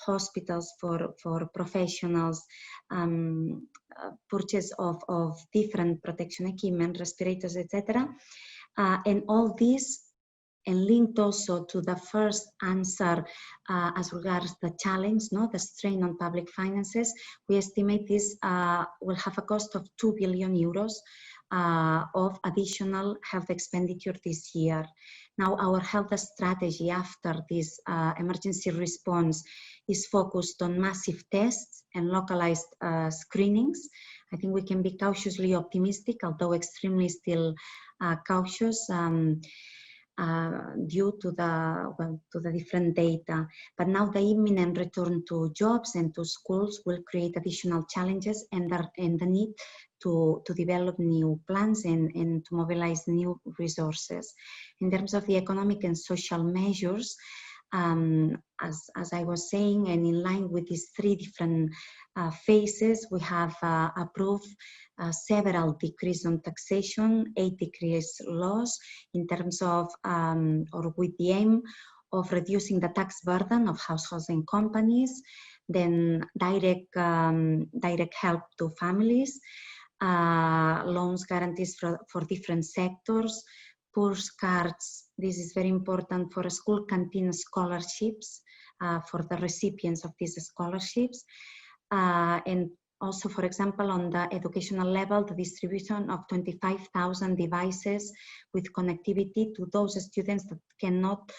hospitals for professionals, purchase of different protection equipment, respirators, etc. And all this, and linked also to the first answer as regards the challenge, the strain on public finances, we estimate this will have a cost of 2 billion euros of additional health expenditure this year. Now, our health strategy after this emergency response is focused on massive tests and localized screenings. I think we can be cautiously optimistic, although extremely still cautious due to the different data. But now the imminent return to jobs and to schools will create additional challenges and the need to develop new plans and to mobilize new resources. In terms of the economic and social measures, as I was saying, and in line with these 3 different phases, we have approved several decrees on taxation, 8 decrees laws in terms of, or with the aim of reducing the tax burden of households and companies, then direct help to families, loans, guarantees for different sectors, PURS cards. This is very important for school canteen scholarships, for the recipients of these scholarships. And also, for example, on the educational level, the distribution of 25,000 devices with connectivity to those students that cannot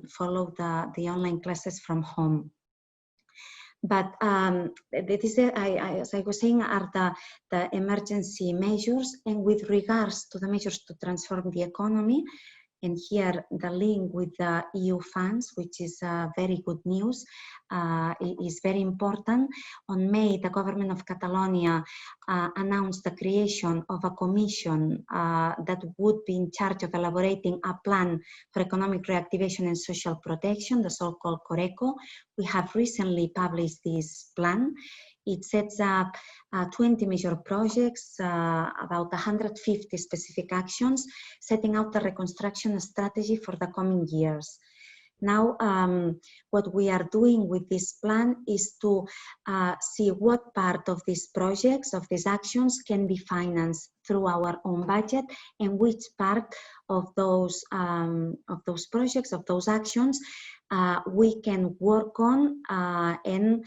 follow the online classes from home. But as I was saying, are the emergency measures, and with regards to the measures to transform the economy, and here the link with the EU funds, which is very good news, is very important. On May, the government of Catalonia announced the creation of a commission that would be in charge of elaborating a plan for economic reactivation and social protection, the so-called CORECO. We have recently published this plan. It sets up 20 major projects, about 150 specific actions, setting out the reconstruction strategy for the coming years. Now, what we are doing with this plan is to see what part of these projects, of these actions, can be financed through our own budget, and which part of those projects, of those actions, we can work on and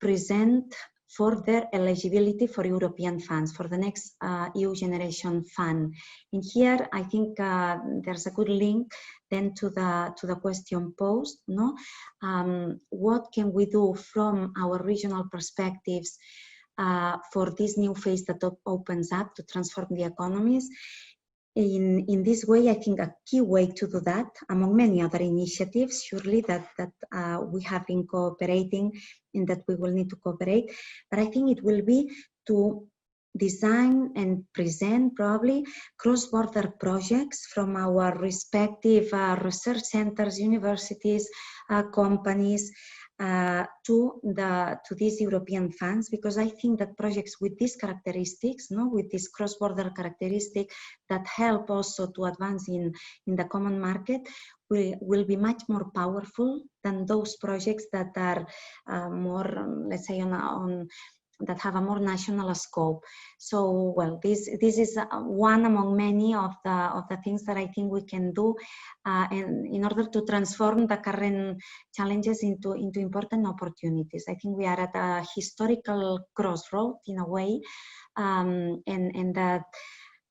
present for their eligibility for European funds, for the next EU Generation Fund. In here, I think there's a good link then to the question posed, no? What can we do from our regional perspectives for this new phase that opens up to transform the economies? In this way, I think a key way to do that, among many other initiatives, surely that we have been cooperating and that we will need to cooperate, but I think it will be to design and present probably cross-border projects from our respective research centers, universities, companies, to these European funds, because I think that projects with these characteristics, no, with this cross-border characteristic that help also to advance in the common market, will be much more powerful than those projects that are more, let's say, that have a more national scope. So, well, this is one among many of the things that I think we can do and in order to transform the current challenges into important opportunities. I think we are at a historical crossroad in a way, and that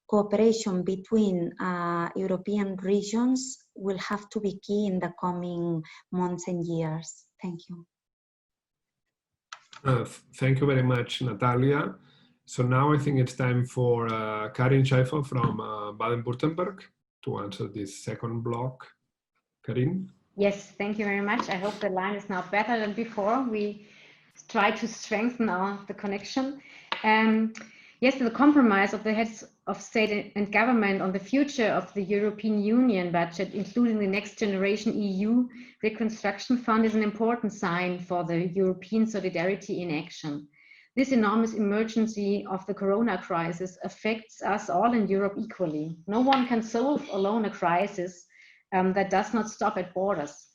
cooperation between European regions will have to be key in the coming months and years. Thank you. Thank you very much, Natàlia. So now I think it's time for Karin Scheiffele from Baden-Württemberg to answer this second block. Karin? Yes, thank you very much. I hope the line is now better than before. We try to strengthen the connection. Yes, the compromise of the heads of state and government on the future of the European Union budget, including the Next Generation EU Reconstruction Fund, is an important sign for the European solidarity in action. This enormous emergency of the corona crisis affects us all in Europe equally. No one can solve alone a crisis that does not stop at borders.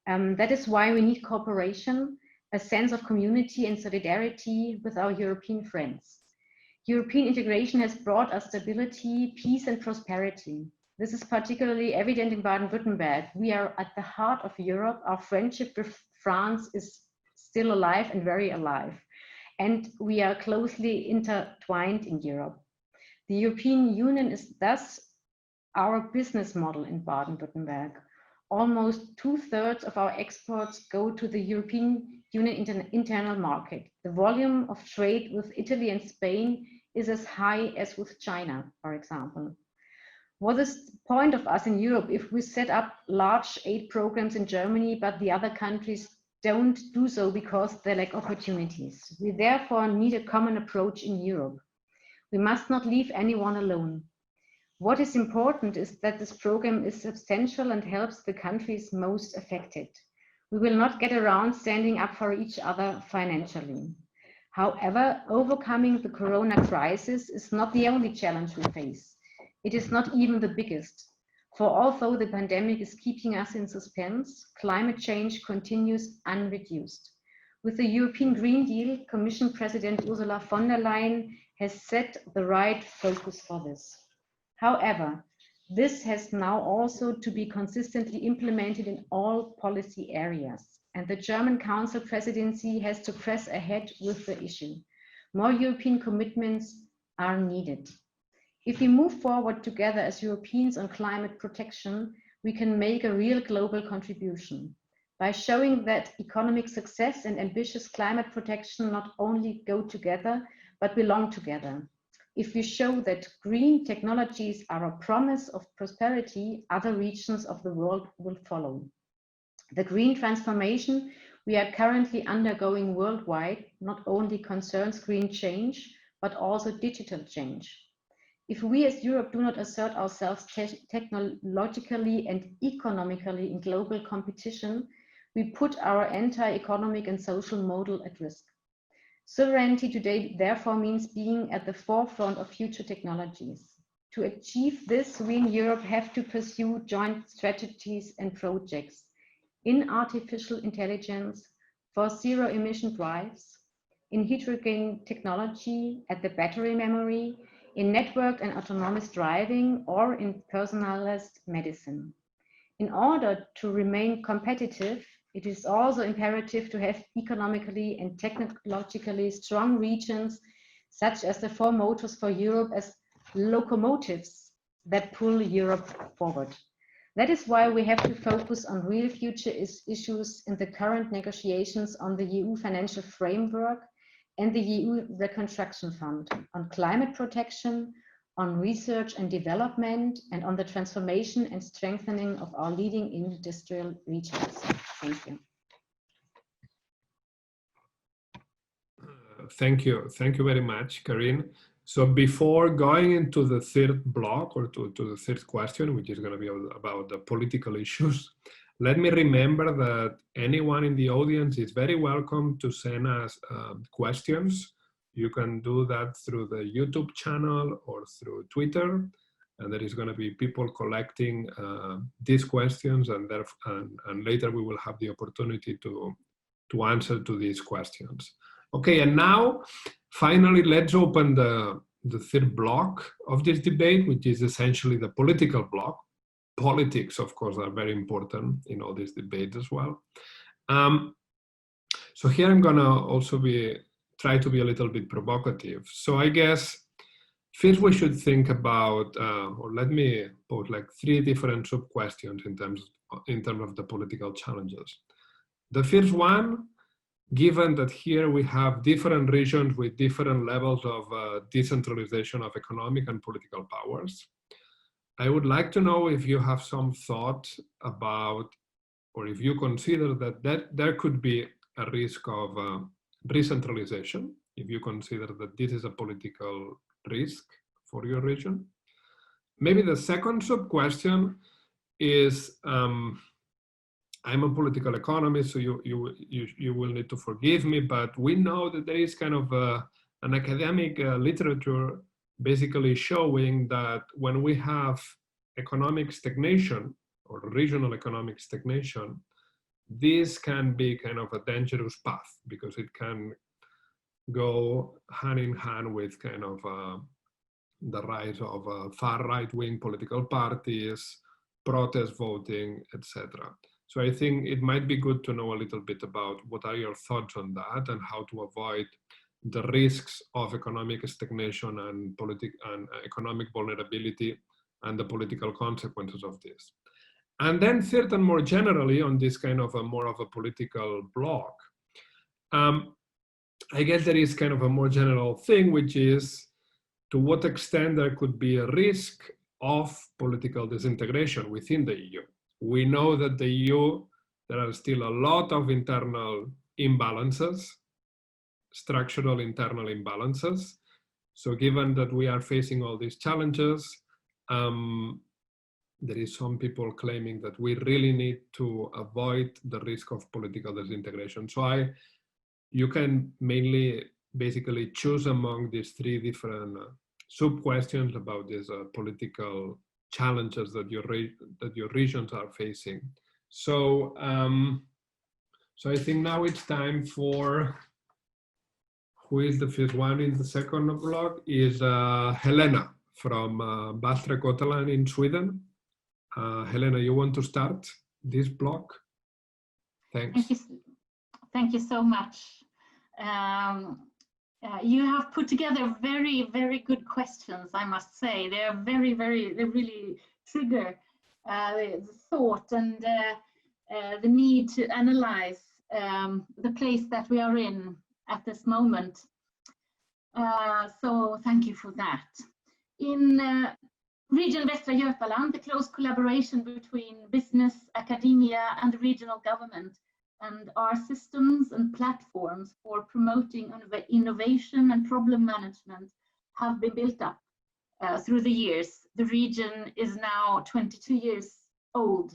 That is why we need cooperation, a sense of community and solidarity with our European friends. European integration has brought us stability, peace and prosperity. This is particularly evident in Baden-Württemberg. We are at the heart of Europe. Our friendship with France is still alive and very alive. And we are closely intertwined in Europe. The European Union is thus our business model in Baden-Württemberg. Almost 2/3 of our exports go to the European Union internal market. The volume of trade with Italy and Spain is as high as with China, for example. What is the point of us in Europe if we set up large aid programs in Germany, but the other countries don't do so because they lack opportunities? We therefore need a common approach in Europe. We must not leave anyone alone. What is important is that this program is substantial and helps the countries most affected. We will not get around standing up for each other financially. However, overcoming the corona crisis is not the only challenge we face. It is not even the biggest. For although the pandemic is keeping us in suspense, climate change continues unreduced. With the European Green Deal, Commission President Ursula von der Leyen has set the right focus for this. However, this has now also to be consistently implemented in all policy areas, and the German Council Presidency has to press ahead with the issue. More European commitments are needed. If we move forward together as Europeans on climate protection, we can make a real global contribution by showing that economic success and ambitious climate protection not only go together, but belong together. If we show that green technologies are a promise of prosperity, other regions of the world will follow. The green transformation we are currently undergoing worldwide not only concerns green change, but also digital change. If we as Europe do not assert ourselves technologically and economically in global competition, we put our entire economic and social model at risk. Sovereignty today therefore means being at the forefront of future technologies. To achieve this, we in Europe have to pursue joint strategies and projects in artificial intelligence, for zero-emission drives, in hydrogen technology, at the battery memory, in networked and autonomous driving, or in personalized medicine. In order to remain competitive, It is also imperative to have economically and technologically strong regions, such as the four motors for Europe, as locomotives that pull Europe forward. That is why we have to focus on real future issues in the current negotiations on the EU financial framework and the EU Reconstruction Fund, on climate protection, on research and development, and on the transformation and strengthening of our leading industrial regions. Thank you. Thank you. Thank you very much, Karin. So before going into the third block or to the third question, which is going to be about the political issues, let me remember that anyone in the audience is very welcome to send us questions. You can do that through the YouTube channel or through Twitter. And there is going to be people collecting these questions, and later we will have the opportunity to answer to these questions. Okay, and now, finally, let's open the third block of this debate, which is essentially the political block. Politics, of course, are very important in all these debates as well. So here I'm going to also try to be a little bit provocative. So I guess first we should think about, or let me pose like three different sub-questions in terms of the political challenges. The first one, given that here we have different regions with different levels of decentralization of economic and political powers, I would like to know if you have some thought about, or if you consider that there could be a risk of recentralization, if you consider that this is a political risk for your region. Maybe the second sub-question is, I'm a political economist, so you will need to forgive me, but we know that there is kind of an academic literature basically showing that when we have economic stagnation or regional economic stagnation, this can be kind of a dangerous path because it can go hand in hand with kind of the rise of far right-wing political parties, protest voting, etc. So I think it might be good to know a little bit about what are your thoughts on that and how to avoid the risks of economic stagnation and economic vulnerability and the political consequences of this. And then third and more generally on this kind of more of a political block, I guess there is kind of a more general thing, which is to what extent there could be a risk of political disintegration within the EU. We know that the EU, there are still a lot of internal imbalances, structural internal imbalances. So given that we are facing all these challenges, there is some people claiming that we really need to avoid the risk of political disintegration. So you can mainly basically choose among these three different sub-questions about these political challenges that your regions are facing. So, so I think now it's time for, who is the first one in the second block, is Helena from Västra Götaland in Sweden. Helena, you want to start this block? Thanks. Thank you so much. You have put together very, very good questions, I must say. They are they really trigger the thought and the need to analyze the place that we are in at this moment. So thank you for that. In region Västra Götaland, the close collaboration between business, academia and the regional government and our systems and platforms for promoting innovation and problem management have been built up through the years. The region is now 22 years old,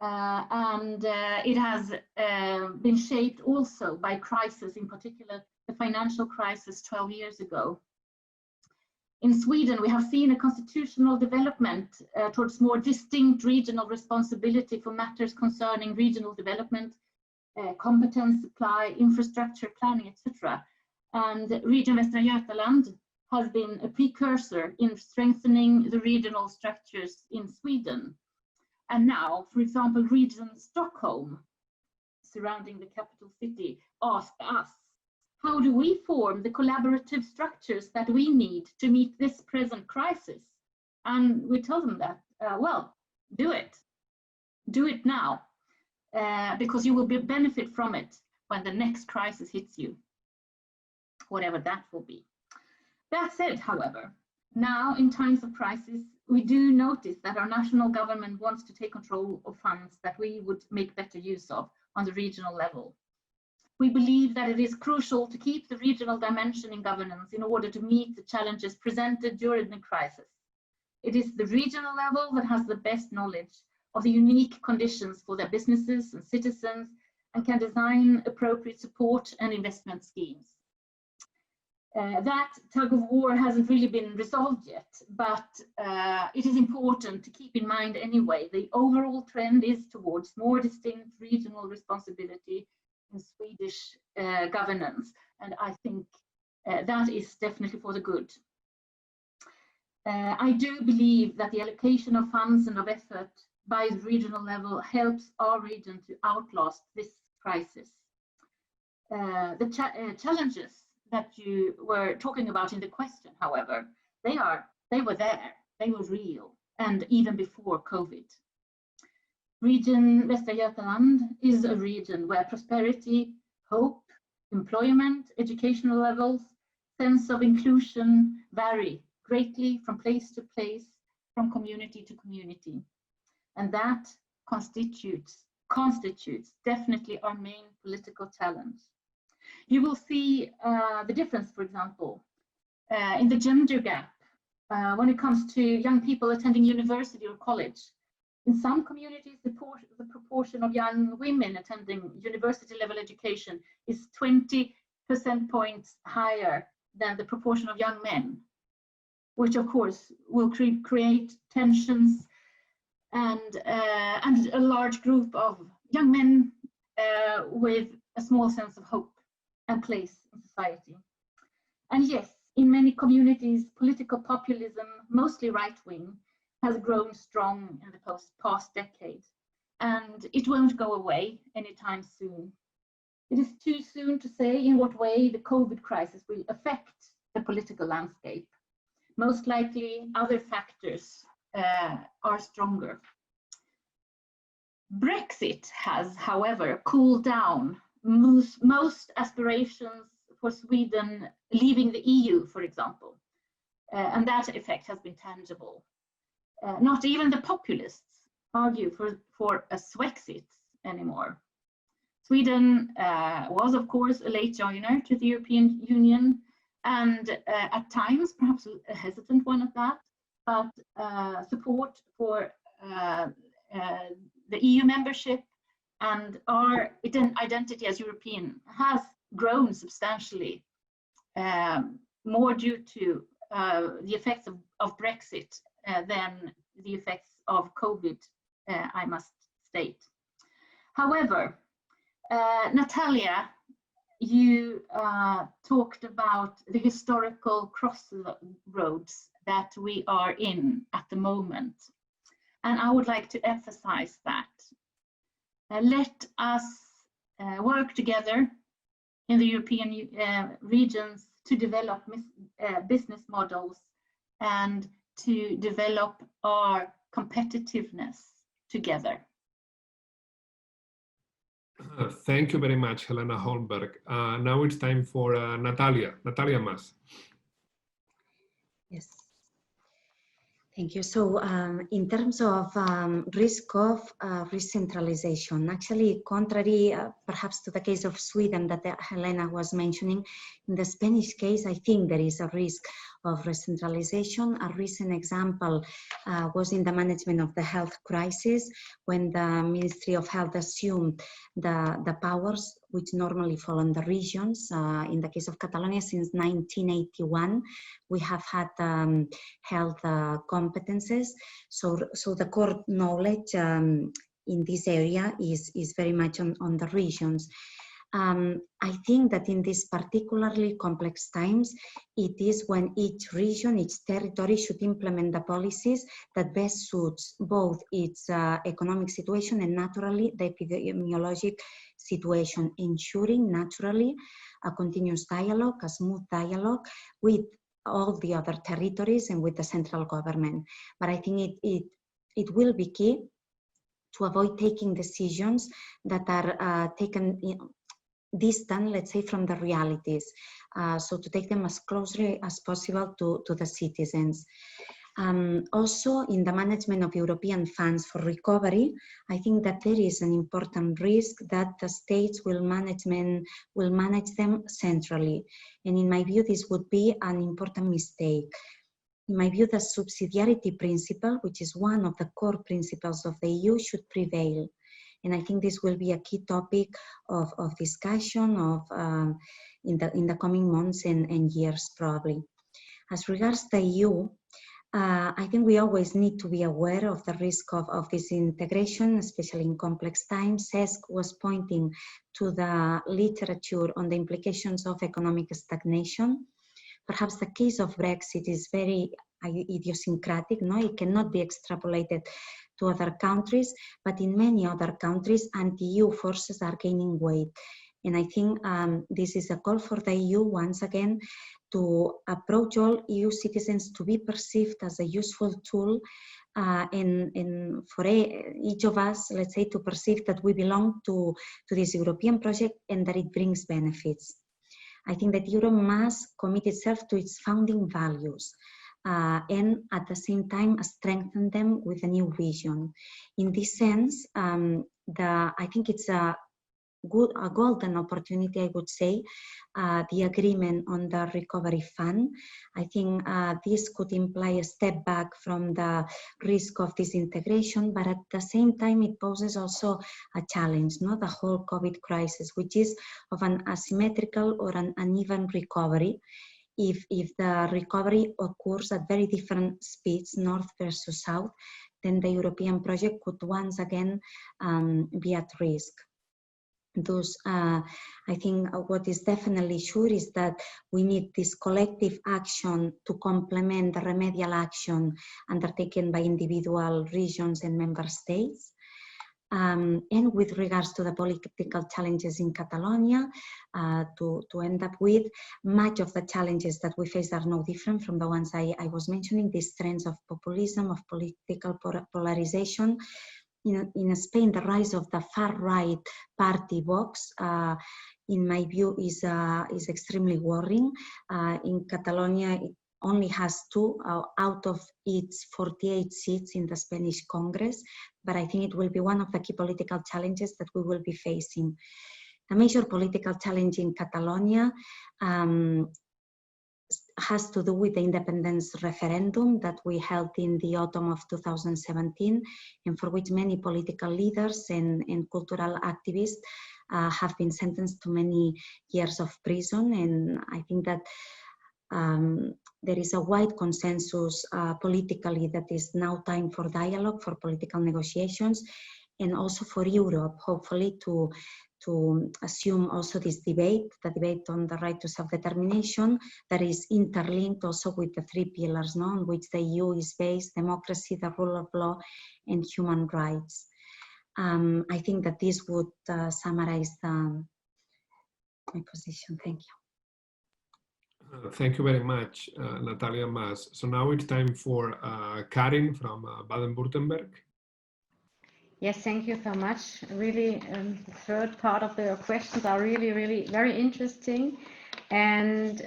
and it has been shaped also by crisis, in particular the financial crisis 12 years ago. In Sweden, we have seen a constitutional development towards more distinct regional responsibility for matters concerning regional development, competence supply, infrastructure planning, etc. And region Västra Götaland has been a precursor in strengthening the regional structures in Sweden. And now, for example, region Stockholm surrounding the capital city asked us, how do we form the collaborative structures that we need to meet this present crisis? And we told them that, well, do it now, because you will benefit from it when the next crisis hits you, whatever that will be. That said, however, now in times of crisis, we do notice that our national government wants to take control of funds that we would make better use of on the regional level. We believe that it is crucial to keep the regional dimension in governance in order to meet the challenges presented during the crisis. It is the regional level that has the best knowledge of the unique conditions for their businesses and citizens and can design appropriate support and investment schemes. That tug of war hasn't really been resolved yet, but it is important to keep in mind anyway, the overall trend is towards more distinct regional responsibility in Swedish governance, and I think that is definitely for the good. I do believe that the allocation of funds and of effort by the regional level helps our region to outlast this crisis. The challenges that you were talking about in the question, however, they were there, they were real, and even before COVID. Region Västra Götaland is a region where prosperity, hope, employment, educational levels, sense of inclusion vary greatly from place to place, from community to community. And that constitutes definitely our main political challenge. You will see the difference, for example, in the gender gap when it comes to young people attending university or college. In some communities, the proportion of young women attending university level education is 20 percentage points higher than the proportion of young men, which of course will create tensions and a large group of young men with a small sense of hope and place in society. And yes, in many communities, political populism, mostly right-wing, has grown strong in the past decade, and it won't go away anytime soon. It is too soon to say in what way the COVID crisis will affect the political landscape. Most likely, other factors are stronger. Brexit has, however, cooled down most aspirations for Sweden leaving the EU, for example, and that effect has been tangible. Not even the populists argue for a Swexit anymore. Sweden was, of course, a late joiner to the European Union, and at times, perhaps a hesitant one at that, but support for the EU membership and our identity as European has grown substantially, more due to the effects of Brexit than the effects of COVID, I must state. However, Natàlia, you talked about the historical crossroads that we are in at the moment. And I would like to emphasize that. Let us work together in the European regions to develop business models and to develop our competitiveness together. Thank you very much, Helena Holmberg. Now it's time for Natàlia Mas. Yes. Thank you. So in terms of risk of recentralization, actually contrary perhaps to the case of Sweden that Helena was mentioning, in the Spanish case, I think there is a risk of recentralization. A recent example was in the management of the health crisis when the Ministry of Health assumed the powers which normally fall on the regions. In the case of Catalonia, since 1981, we have had health competences. So the core knowledge in this area is very much on the regions. I think that in these particularly complex times, it is when each region, each territory should implement the policies that best suits both its economic situation and naturally the epidemiologic situation, ensuring naturally a continuous dialogue, a smooth dialogue with all the other territories and with the central government. But I think it will be key to avoid taking decisions that are taken distant, let's say, from the realities. So to take them as closely as possible to the citizens. Also, in the management of European funds for recovery, I think that there is an important risk that the states will manage them centrally. And in my view, this would be an important mistake. In my view, the subsidiarity principle, which is one of the core principles of the EU, should prevail. And I think this will be a key topic of discussion in the coming months and years, probably. As regards the EU, I think we always need to be aware of the risk of disintegration, especially in complex times. CESC was pointing to the literature on the implications of economic stagnation. Perhaps the case of Brexit is very idiosyncratic, no? It cannot be extrapolated to other countries, but in many other countries, anti-EU forces are gaining weight. And I think this is a call for the EU, once again, to approach all EU citizens to be perceived as a useful tool and for each of us, let's say, to perceive that we belong to this European project and that it brings benefits. I think that Europe must commit itself to its founding values. And at the same time strengthen them with a new vision. In this sense, I think it's a golden opportunity, I would say, the agreement on the recovery fund. I think this could imply a step back from the risk of disintegration, but at the same time it poses also a challenge, no? The whole COVID crisis, which is of an asymmetrical or an uneven recovery. If the recovery occurs at very different speeds, north versus south, then the European project could once again be at risk. Thus, I think what is definitely sure is that we need this collective action to complement the remedial action undertaken by individual regions and member states. And with regards to the political challenges in Catalonia, to end up with, much of the challenges that we face are no different from the ones I was mentioning, these trends of populism, of political polarization. In Spain, the rise of the far-right party Vox, in my view, is extremely worrying. In Catalonia, it only has 2 out of its 48 seats in the Spanish Congress, but I think it will be one of the key political challenges that we will be facing. The major political challenge in Catalonia has to do with the independence referendum that we held in the autumn of 2017, and for which many political leaders and cultural activists have been sentenced to many years of prison. And I think that there is a wide consensus politically that is now time for dialogue, for political negotiations, and also for Europe, hopefully, to assume also this debate, the debate on the right to self-determination, that is interlinked also with the 3 pillars, no, on which the EU is based: democracy, the rule of law, and human rights. I think that this would summarize my position. Thank you. Thank you very much, Natàlia Mas. So now it's time for Karin from Baden-Württemberg. Yes, thank you so much. Really, the third part of the questions are really, really very interesting. And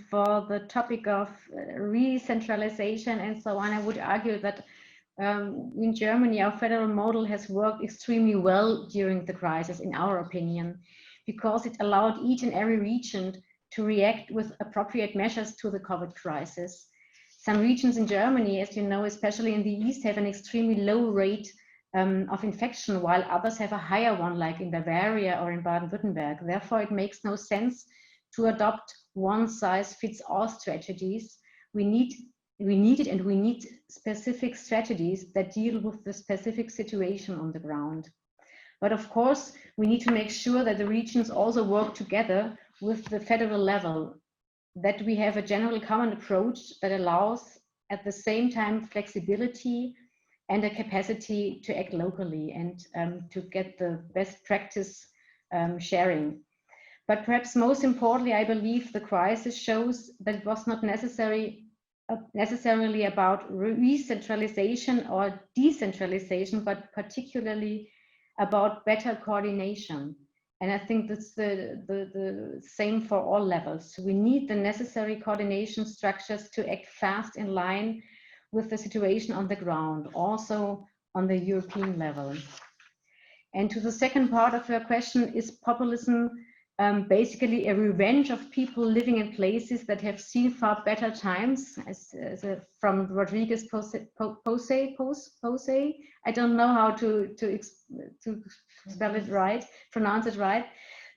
for the topic of re-centralization and so on, I would argue that in Germany, our federal model has worked extremely well during the crisis, in our opinion, because it allowed each and every region to react with appropriate measures to the COVID crisis. Some regions in Germany, as you know, especially in the east, have an extremely low rate of infection, while others have a higher one, like in Bavaria or in Baden-Württemberg. Therefore, it makes no sense to adopt one-size-fits-all strategies. We need specific strategies that deal with the specific situation on the ground. But of course, we need to make sure that the regions also work together with the federal level, that we have a generally common approach that allows at the same time flexibility and a capacity to act locally and to get the best practice sharing. But perhaps most importantly, I believe the crisis shows that it was not necessarily about re-centralization or decentralization, but particularly about better coordination. And I think that's the same for all levels. We need the necessary coordination structures to act fast in line with the situation on the ground, also on the European level. And to the second part of your question, is populism basically a revenge of people living in places that have seen far better times, from Rodriguez Posey. I don't know how to spell it right, pronounce it right.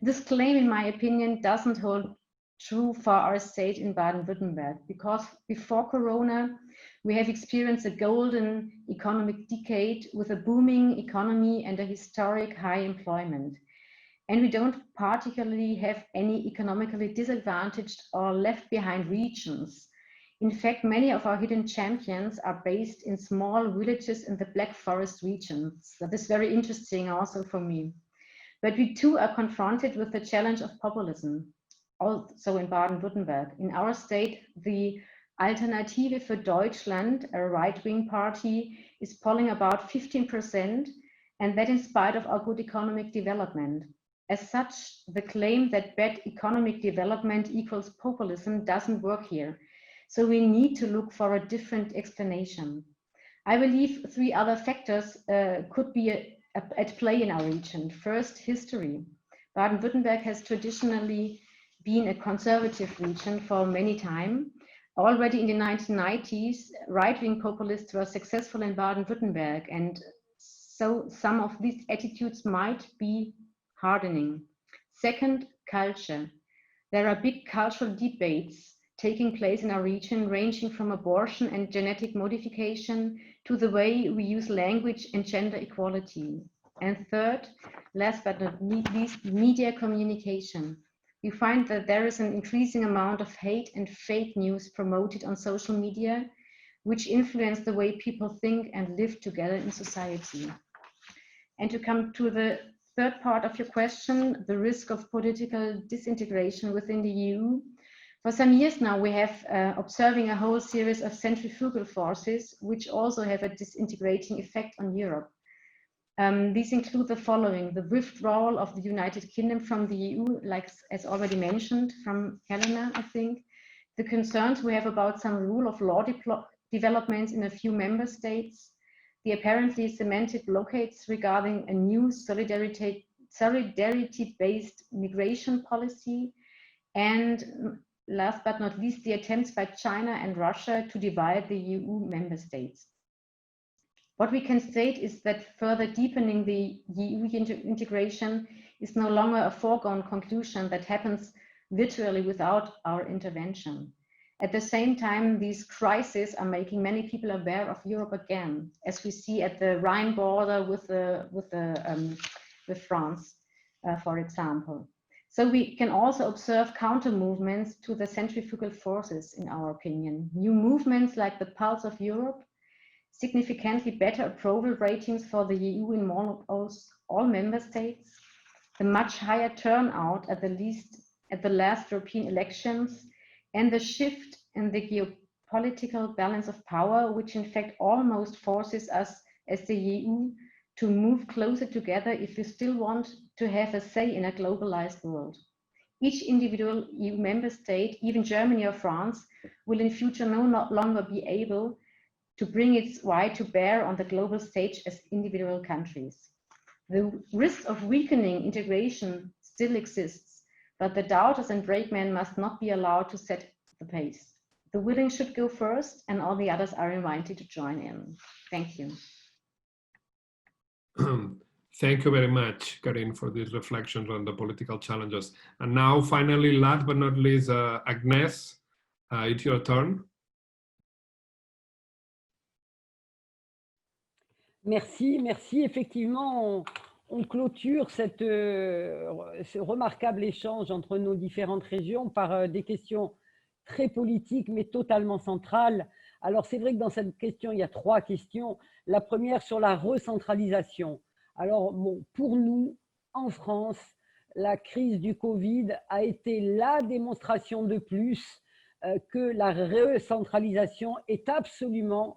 This claim, in my opinion, doesn't hold true for our state in Baden-Württemberg, because before Corona, we have experienced a golden economic decade with a booming economy and a historic high employment. And we don't particularly have any economically disadvantaged or left behind regions. In fact, many of our hidden champions are based in small villages in the Black Forest region. So this is very interesting also for me. But we too are confronted with the challenge of populism, also in Baden-Württemberg. In our state, the Alternative für Deutschland, a right-wing party, is polling about 15%, and that in spite of our good economic development. As such, the claim that bad economic development equals populism doesn't work here. So we need to look for a different explanation. I believe three other factors could be at play in our region. First, history. Baden-Württemberg has traditionally been a conservative region for many time. Already in the 1990s, right-wing populists were successful in Baden-Württemberg, and so some of these attitudes might be hardening. Second, culture. There are big cultural debates taking place in our region, ranging from abortion and genetic modification to the way we use language and gender equality. And third, last but not least, media communication. We find that there is an increasing amount of hate and fake news promoted on social media, which influence the way people think and live together in society. And to come to the third part of your question, the risk of political disintegration within the EU. For some years now, we have observing a whole series of centrifugal forces, which also have a disintegrating effect on Europe. These include the following: the withdrawal of the United Kingdom from the EU, like as already mentioned from Helena, I think. The concerns we have about some rule of law developments in a few member states. The apparently cemented blockades regarding a new solidarity-based migration policy, and last but not least, the attempts by China and Russia to divide the EU member states. What we can state is that further deepening the EU integration is no longer a foregone conclusion that happens virtually without our intervention. At the same time, these crises are making many people aware of Europe again, as we see at the Rhine border with France, for example. So we can also observe counter movements to the centrifugal forces, in our opinion. New movements like the Pulse of Europe, significantly better approval ratings for the EU in all member states, the much higher turnout at the last European elections, and the shift in the geopolitical balance of power, which in fact almost forces us as the EU to move closer together if we still want to have a say in a globalized world. Each individual EU member state, even Germany or France, will in future no longer be able to bring its weight to bear on the global stage as individual countries. The risk of weakening integration still exists, but the doubters and brakemen must not be allowed to set the pace. The willing should go first, and all the others are invited to join in. Thank you. Thank you very much, Karin, for these reflections on the political challenges. And now, finally, last but not least, Agnès, it's your turn. Merci. Effectivement, on clôture ce remarquable échange entre nos différentes régions par des questions très politiques, mais totalement centrales. Alors, c'est vrai que dans cette question, il y a 3 questions. La première sur la recentralisation. Alors, bon, pour nous, en France, la crise du Covid a été la démonstration de plus que la recentralisation est absolument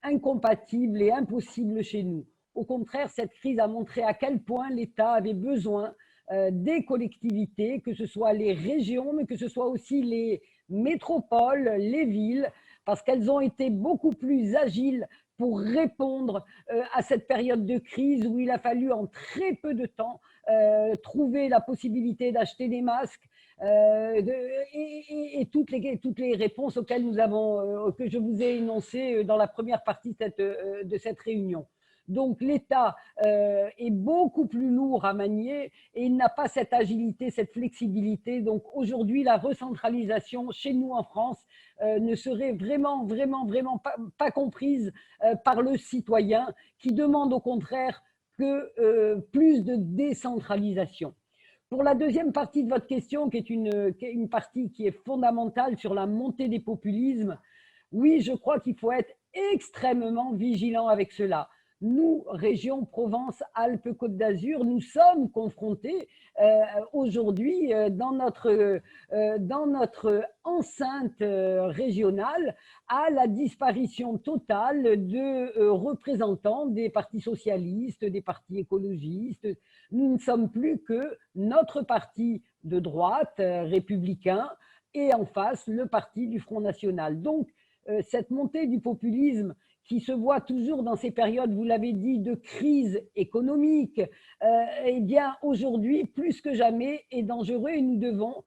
incompatible et impossible chez nous. Au contraire, cette crise a montré à quel point l'État avait besoin des collectivités, que ce soit les régions, mais que ce soit aussi les métropoles, les villes, parce qu'elles ont été beaucoup plus agiles pour répondre à cette période de crise où il a fallu en très peu de temps trouver la possibilité d'acheter des masques et toutes les réponses auxquelles que je vous ai énoncées dans la première partie de cette réunion. Donc l'État est beaucoup plus lourd à manier et il n'a pas cette agilité, cette flexibilité. Donc aujourd'hui, la recentralisation chez nous en France ne serait vraiment pas comprise par le citoyen qui demande au contraire que plus de décentralisation. Pour la deuxième partie de votre question, qui est une partie qui est fondamentale sur la montée des populismes, oui, je crois qu'il faut être extrêmement vigilant avec cela. Nous, région Provence-Alpes-Côte d'Azur, nous sommes confrontés aujourd'hui dans notre enceinte régionale à la disparition totale de représentants des partis socialistes, des partis écologistes. Nous ne sommes plus que notre parti de droite, républicain, et en face, le parti du Front National. Donc, cette montée du populisme qui se voit toujours dans ces périodes, vous l'avez dit, de crise économique, eh bien aujourd'hui, plus que jamais, est dangereux et nous devons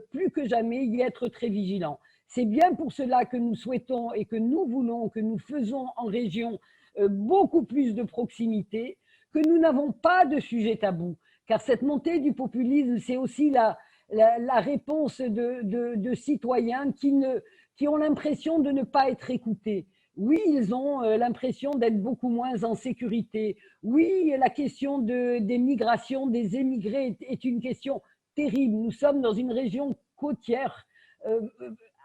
plus que jamais y être très vigilants. C'est bien pour cela que nous souhaitons et que nous voulons, que nous faisons en région beaucoup plus de proximité, que nous n'avons pas de sujet tabou, car cette montée du populisme, c'est aussi la réponse de citoyens qui ont l'impression de ne pas être écoutés. Oui, ils ont l'impression d'être beaucoup moins en sécurité. Oui, la question des migrations, des émigrés est une question terrible. Nous sommes dans une région côtière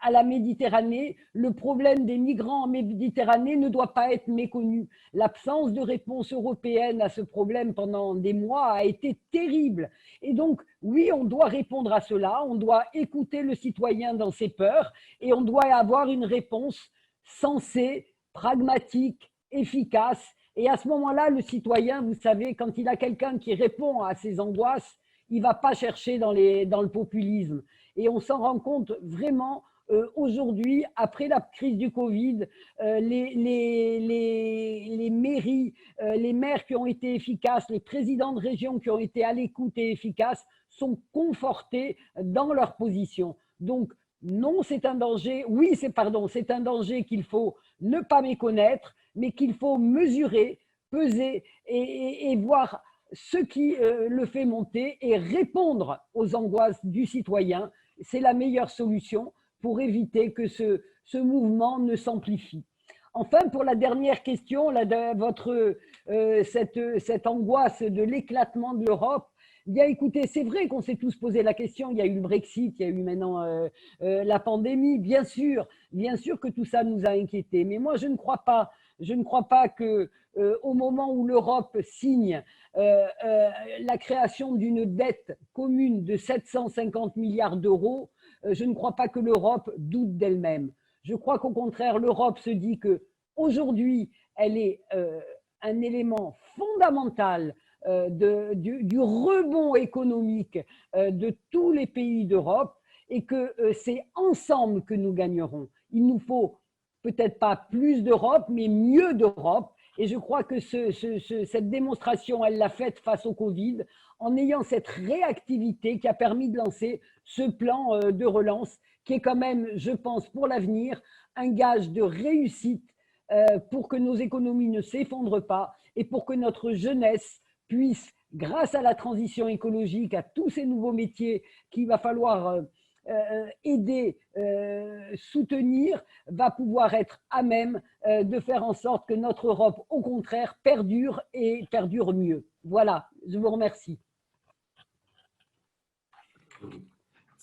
à la Méditerranée. Le problème des migrants en Méditerranée ne doit pas être méconnu. L'absence de réponse européenne à ce problème pendant des mois a été terrible. Et donc, oui, on doit répondre à cela. On doit écouter le citoyen dans ses peurs et on doit avoir une réponse sensé, pragmatique, efficace. Et à ce moment-là, le citoyen, vous savez, quand il a quelqu'un qui répond à ses angoisses, il ne va pas chercher dans le populisme. Et on s'en rend compte vraiment aujourd'hui, après la crise du Covid, les mairies, les maires qui ont été efficaces, les présidents de région qui ont été à l'écoute et efficaces sont confortés dans leur position. Donc, non, c'est un danger, oui, c'est un danger qu'il faut ne pas méconnaître, mais qu'il faut mesurer, peser et voir ce qui le fait monter et répondre aux angoisses du citoyen. C'est la meilleure solution pour éviter que ce mouvement ne s'amplifie. Enfin, pour la dernière question, cette angoisse de l'éclatement de l'Europe, bien écoutez, c'est vrai qu'on s'est tous posé la question, il y a eu le Brexit, il y a eu maintenant la pandémie, bien sûr que tout ça nous a inquiétés, mais moi je ne crois pas que au moment où l'Europe signe la création d'une dette commune de 750 milliards d'euros, je ne crois pas que l'Europe doute d'elle-même. Je crois qu'au contraire, l'Europe se dit qu'aujourd'hui, elle est un élément fondamental du rebond économique de tous les pays d'Europe et que c'est ensemble que nous gagnerons. Il nous faut peut-être pas plus d'Europe, mais mieux d'Europe. Et je crois que cette démonstration, elle l'a faite face au Covid, en ayant cette réactivité qui a permis de lancer ce plan de relance, qui est quand même, je pense, pour l'avenir, un gage de réussite pour que nos économies ne s'effondrent pas et pour que notre jeunesse puisse, grâce à la transition écologique, à tous ces nouveaux métiers qu'il va falloir aider, soutenir, va pouvoir être à même de faire en sorte que notre Europe, au contraire, perdure et perdure mieux. Voilà, je vous remercie.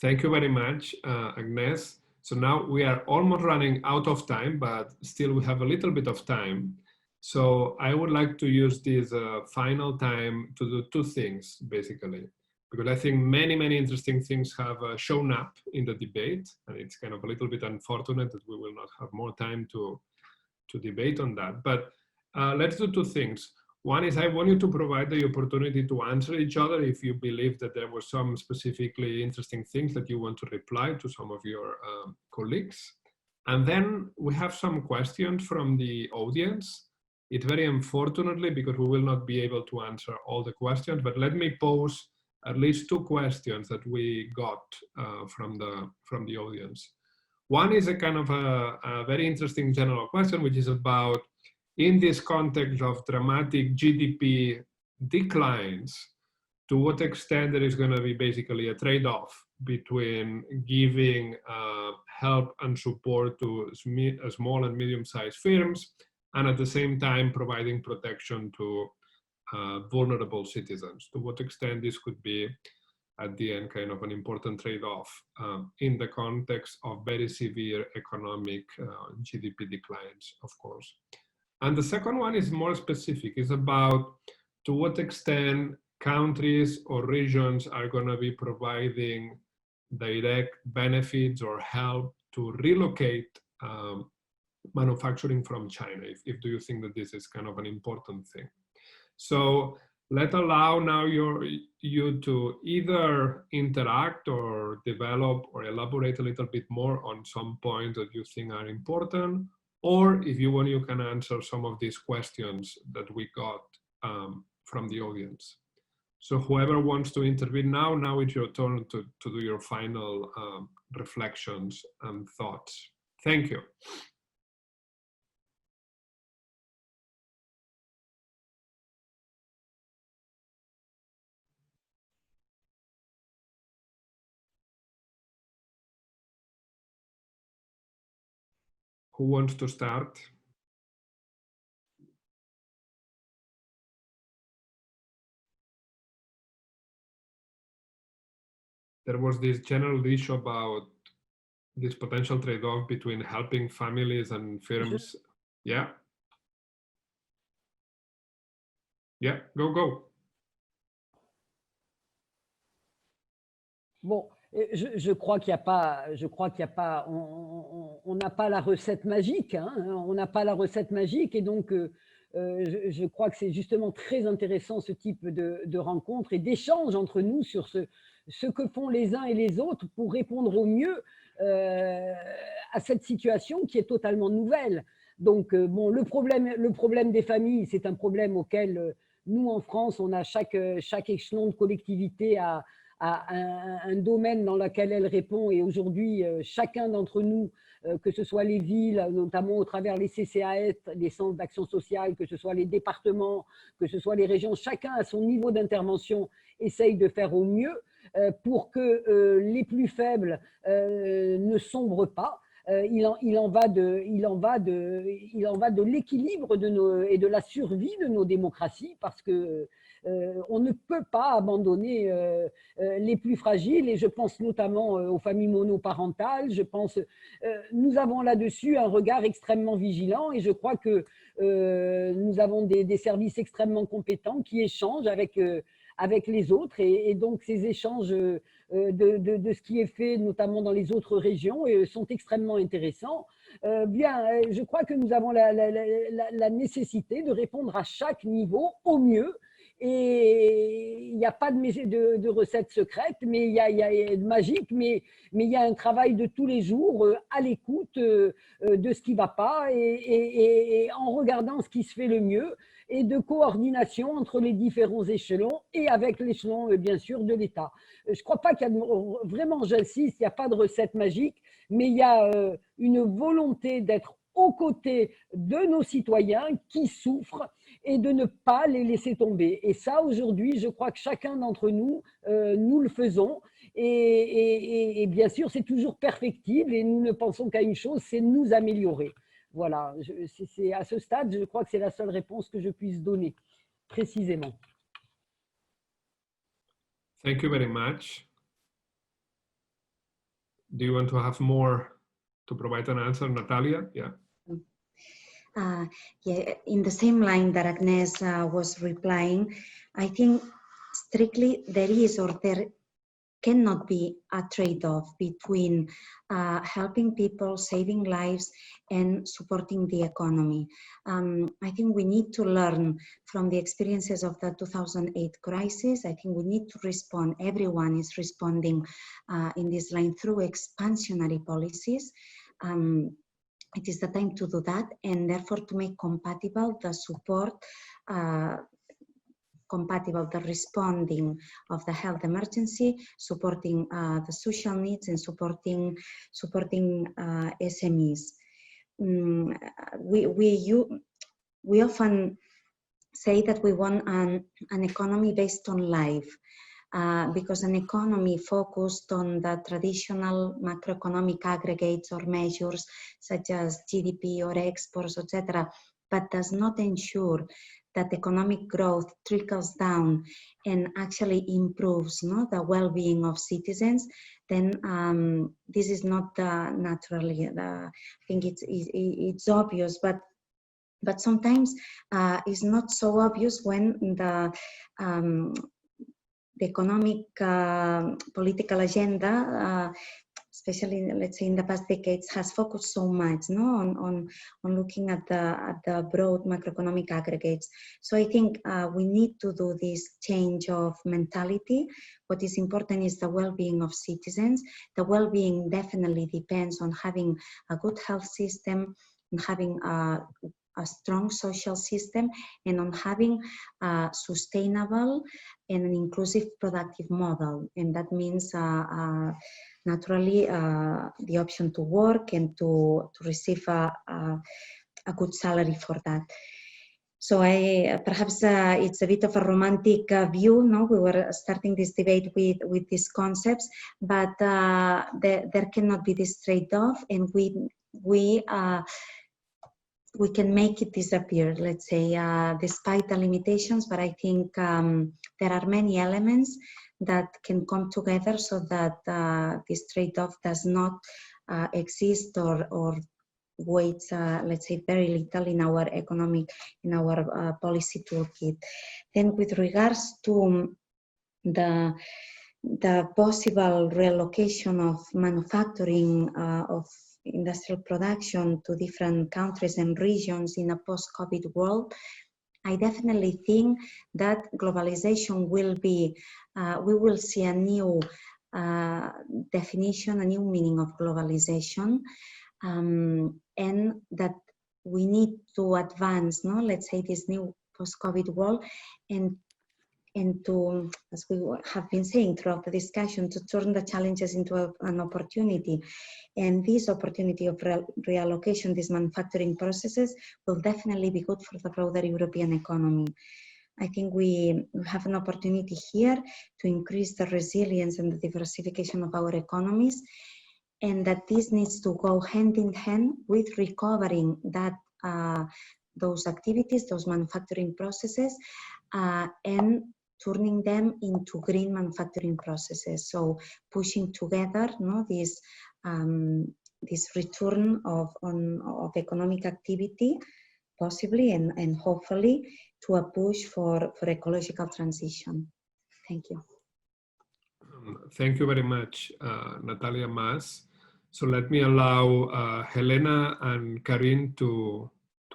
Thank you very much, Agnès. So now we are almost running out of time, but still we have a little bit of time. So I would like to use this final time to do two things, basically, because I think many interesting things have shown up in the debate, and it's kind of a little bit unfortunate that we will not have more time to debate on that. But let's do two things. One is I want you to provide the opportunity to answer each other if you believe that there were some specifically interesting things that you want to reply to some of your colleagues. And then we have some questions from the audience. It's very unfortunately because we will not be able to answer all the questions, but let me pose at least two questions that we got from the audience. One is a kind of a very interesting general question, which is about, in this context of dramatic GDP declines, to what extent there is going to be basically a trade-off between giving help and support to small and medium-sized firms, and at the same time providing protection to vulnerable citizens. To what extent this could be, at the end, kind of an important trade-off in the context of very severe economic GDP declines, of course. And the second one is more specific. It's about to what extent countries or regions are going to be providing direct benefits or help to relocate manufacturing from China. If do you think that this is kind of an important thing? So let's allow now you to either interact or develop or elaborate a little bit more on some points that you think are important, or if you want, you can answer some of these questions that we got from the audience. So whoever wants to intervene now it's your turn to do your final reflections and thoughts. Thank you. Who wants to start? There was this general issue about this potential trade-off between helping families and firms. Yeah. Yeah, go. Bon, je crois qu'il n'y a pas, on n'a pas la recette magique, hein, on n'a pas la recette magique, et donc je crois que c'est justement très intéressant ce type de rencontre et d'échange entre nous sur ce que font les uns et les autres pour répondre au mieux à cette situation qui est totalement nouvelle. Donc bon, le problème des familles, c'est un problème auquel nous en France, on a chaque échelon de collectivité à un domaine dans lequel elle répond, et aujourd'hui chacun d'entre nous, que ce soit les villes, notamment au travers les CCAS, les centres d'action sociale, que ce soit les départements, que ce soit les régions, chacun à son niveau d'intervention essaye de faire au mieux pour que les plus faibles ne sombrent pas. Il en va de l'équilibre et de la survie de nos démocraties, parce que on ne peut pas abandonner les plus fragiles, et je pense notamment aux familles monoparentales. Je pense, nous avons là-dessus un regard extrêmement vigilant, et je crois que nous avons des services extrêmement compétents qui échangent avec les autres, et donc ces échanges de ce qui est fait notamment dans les autres régions sont extrêmement intéressants. Je crois que nous avons la nécessité de répondre à chaque niveau au mieux, et il n'y a pas de recette secrète, mais il y a de magique, mais il y a un travail de tous les jours à l'écoute de ce qui ne va pas, et en regardant ce qui se fait le mieux, et de coordination entre les différents échelons et avec l'échelon, bien sûr, de l'État. Je ne crois pas qu'il y a vraiment, j'insiste, il n'y a pas de recette magique, mais il y a une volonté d'être aux côtés de nos citoyens qui souffrent et de ne pas les laisser tomber. Et ça, aujourd'hui, je crois que chacun d'entre nous, nous le faisons. Et bien sûr, c'est toujours perfectible et nous ne pensons qu'à une chose, c'est nous améliorer. Voilà, c'est à ce stade, je crois que c'est la seule réponse que je puisse donner, précisément. Thank you very much. Do you want to have more to provide an answer, Natàlia? Yeah. Yeah, in the same line that Agnès was replying, I think strictly there is or there cannot be a trade-off between helping people, saving lives, and supporting the economy. I think we need to learn from the experiences of the 2008 crisis. I think we need to respond. Everyone is responding in this line through expansionary policies. It is the time to do that, and therefore to make compatible the support, compatible the responding of the health emergency, supporting the social needs, and supporting SMEs. We often say that we want an economy based on life. Because an economy focused on the traditional macroeconomic aggregates or measures such as GDP or exports, etc., but does not ensure that economic growth trickles down and actually improves the well-being of citizens, then this is not naturally. I think it's obvious, but sometimes it's not so obvious when the economic political agenda, especially let's say in the past decades, has focused so much on looking at the broad macroeconomic aggregates. So I think we need to do this change of mentality. What is important is the well-being of citizens. The well-being definitely depends on having a good health system, and having a strong social system, and on having a sustainable and an inclusive productive model. And that means naturally the option to work and to receive a good salary for that. So perhaps it's a bit of a romantic view. No, we were starting this debate with these concepts, but there cannot be this trade-off, and we can make it disappear, let's say, despite the limitations. But I think there are many elements that can come together so that this trade-off does not exist or weighs, let's say, very little in our policy toolkit. Then, with regards to the possible relocation of manufacturing of industrial production to different countries and regions in a post-COVID world, I definitely think that globalization will be, we will see a new definition, a new meaning of globalization, and that we need to advance, let's say, this new post-COVID world, and to, as we have been saying throughout the discussion, to turn the challenges into an opportunity. And this opportunity of reallocation, these manufacturing processes, will definitely be good for the broader European economy. I think we have an opportunity here to increase the resilience and the diversification of our economies, and that this needs to go hand in hand with recovering that those activities, those manufacturing processes, and turning them into green manufacturing processes. So pushing together, this return of economic activity, possibly and hopefully, to a push for ecological transition. Thank you. Thank you very much, Natàlia Mas. So let me allow Helena and Karin to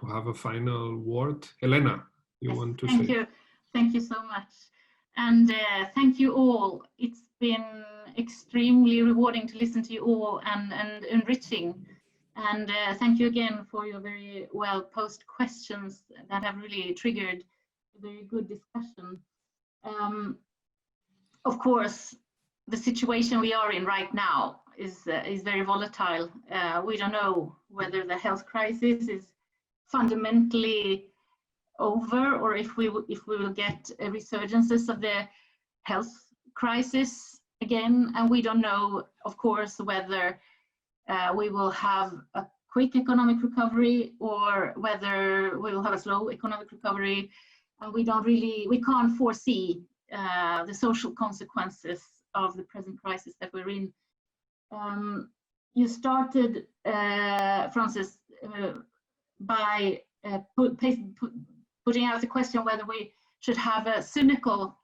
have a final word. Helena, you want to say? Thank you so much. And thank you all. It's been extremely rewarding to listen to you all and enriching. And thank you again for your very well posed questions that have really triggered a very good discussion. Of course, the situation we are in right now is very volatile. We don't know whether the health crisis is fundamentally over, or if we will get resurgences of the health crisis again. And we don't know, of course, whether we will have a quick economic recovery or whether we will have a slow economic recovery. And we can't foresee the social consequences of the present crisis that we're in. You started, Français, by putting out the question whether we should have a cynical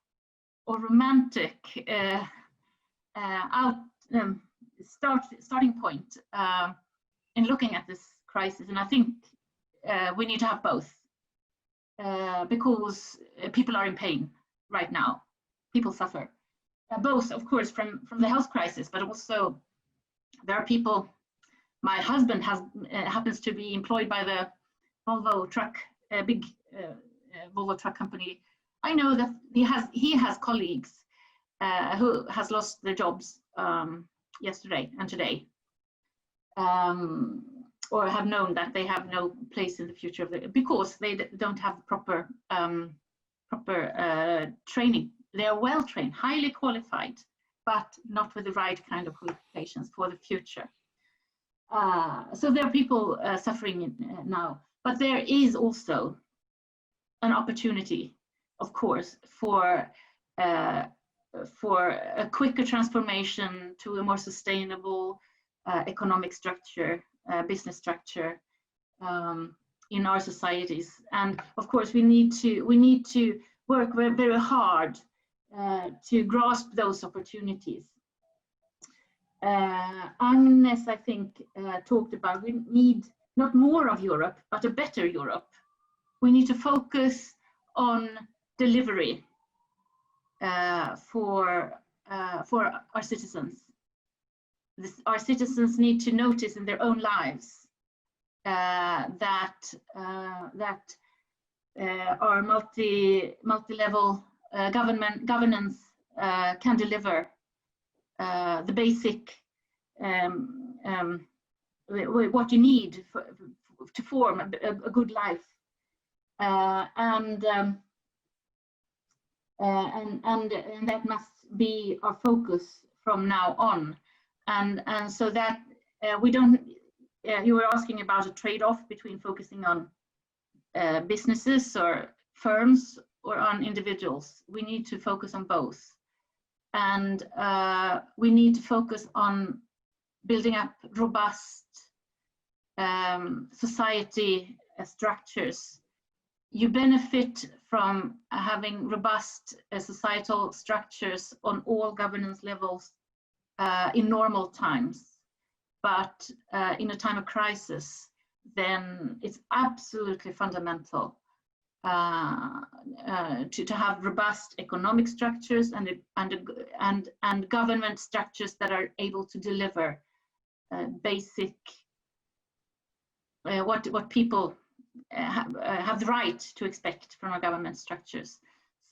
or romantic starting point in looking at this crisis. And I think we need to have both, because people are in pain right now. People suffer, both, of course, from the health crisis, but also there are people. My husband happens to be employed by the Volvo truck, big Volvo truck company. I know that he has colleagues who has lost their jobs yesterday and today, or have known that they have no place in the future because they don't have proper training. They are well trained, highly qualified, but not with the right kind of qualifications for the future. So there are people suffering now, but there is also an opportunity, of course, for a quicker transformation to a more sustainable economic structure, business structure in our societies. And of course, we need to work very, very hard to grasp those opportunities. Agnès, I think, talked about we need not more of Europe, but a better Europe. We need to focus on delivery for our citizens. Our citizens need to notice in their own lives that our multi-level governance can deliver the basic what you need to form a good life, and that must be our focus from now on. And so that we don't. You were asking about a trade-off between focusing on businesses or firms or on individuals. We need to focus on both. And we need to focus on building up robust society structures. You benefit from having robust societal structures on all governance levels in normal times. But in a time of crisis, then it's absolutely fundamental to have robust economic structures and government structures that are able to deliver basic what people have the right to expect from our government structures.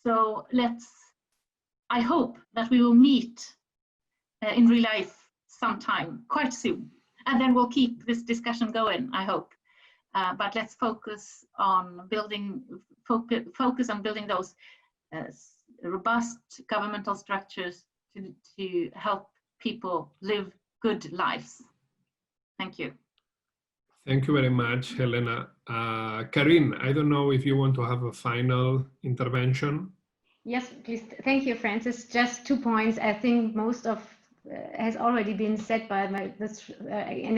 So I hope that we will meet in real life sometime quite soon, and then we'll keep this discussion going, I hope. But let's focus on building those robust governmental structures to help people live good lives. Thank you. Thank you very much, Helena. Karin, I don't know if you want to have a final intervention. Yes, please. Thank you, Français. Just 2 points. I think most of has already been said by and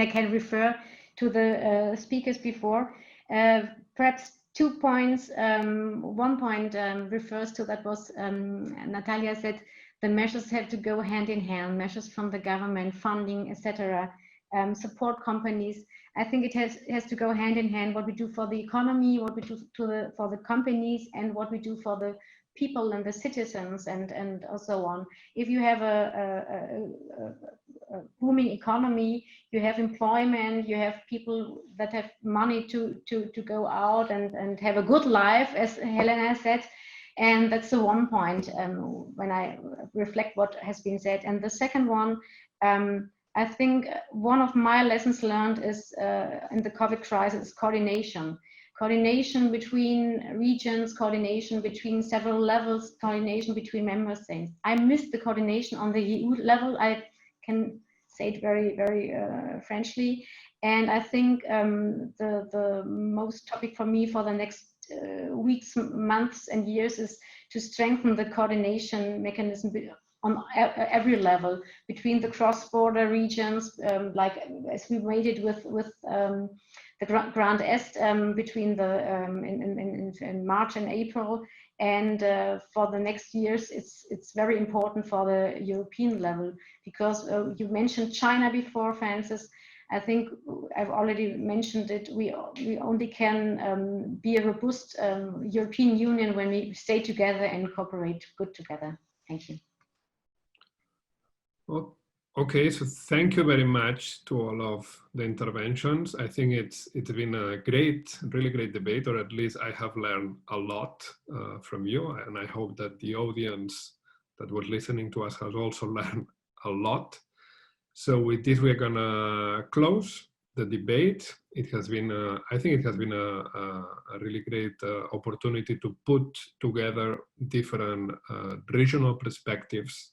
I can refer to the speakers before. Perhaps 2 points. 1 point refers to that was Natàlia said the measures have to go hand in hand, measures from the government, funding, etc., support companies. I think it has to go hand in hand, what we do for the economy, what we do for the companies, and what we do for the people and the citizens and so on. If you have a booming economy, you have employment, you have people that have money to go out and have a good life, as Helena said. And that's the 1 point when I reflect what has been said. And the second one, I think one of my lessons learned is in the COVID crisis is coordination. Coordination between regions, coordination between several levels, coordination between member states. I missed the coordination on the EU level. I can say it very, very Frenchly. And I think the most topic for me for the next weeks, months, and years is to strengthen the coordination mechanism on every level between the cross-border regions, like as we made it with the Grand Est between the in March and April, and for the next years, it's very important for the European level, because you mentioned China before, Francis. I think I've already mentioned it. We only can be a robust European Union when we stay together and cooperate good together. Thank you. Well, okay, so thank you very much to all of the interventions. I think it's been a really great debate, or at least I have learned a lot from you, and I hope that the audience that was listening to us has also learned a lot. So with this, we're gonna close the debate. It has been, I think it has been a really great opportunity to put together different regional perspectives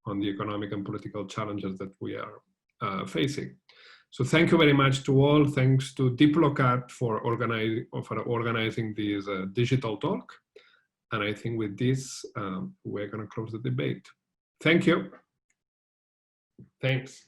on the economic and political challenges that we are facing. So thank you very much to all. Thanks to Diplocat for organizing this digital talk. And I think with this, we're gonna close the debate. Thank you. Thanks.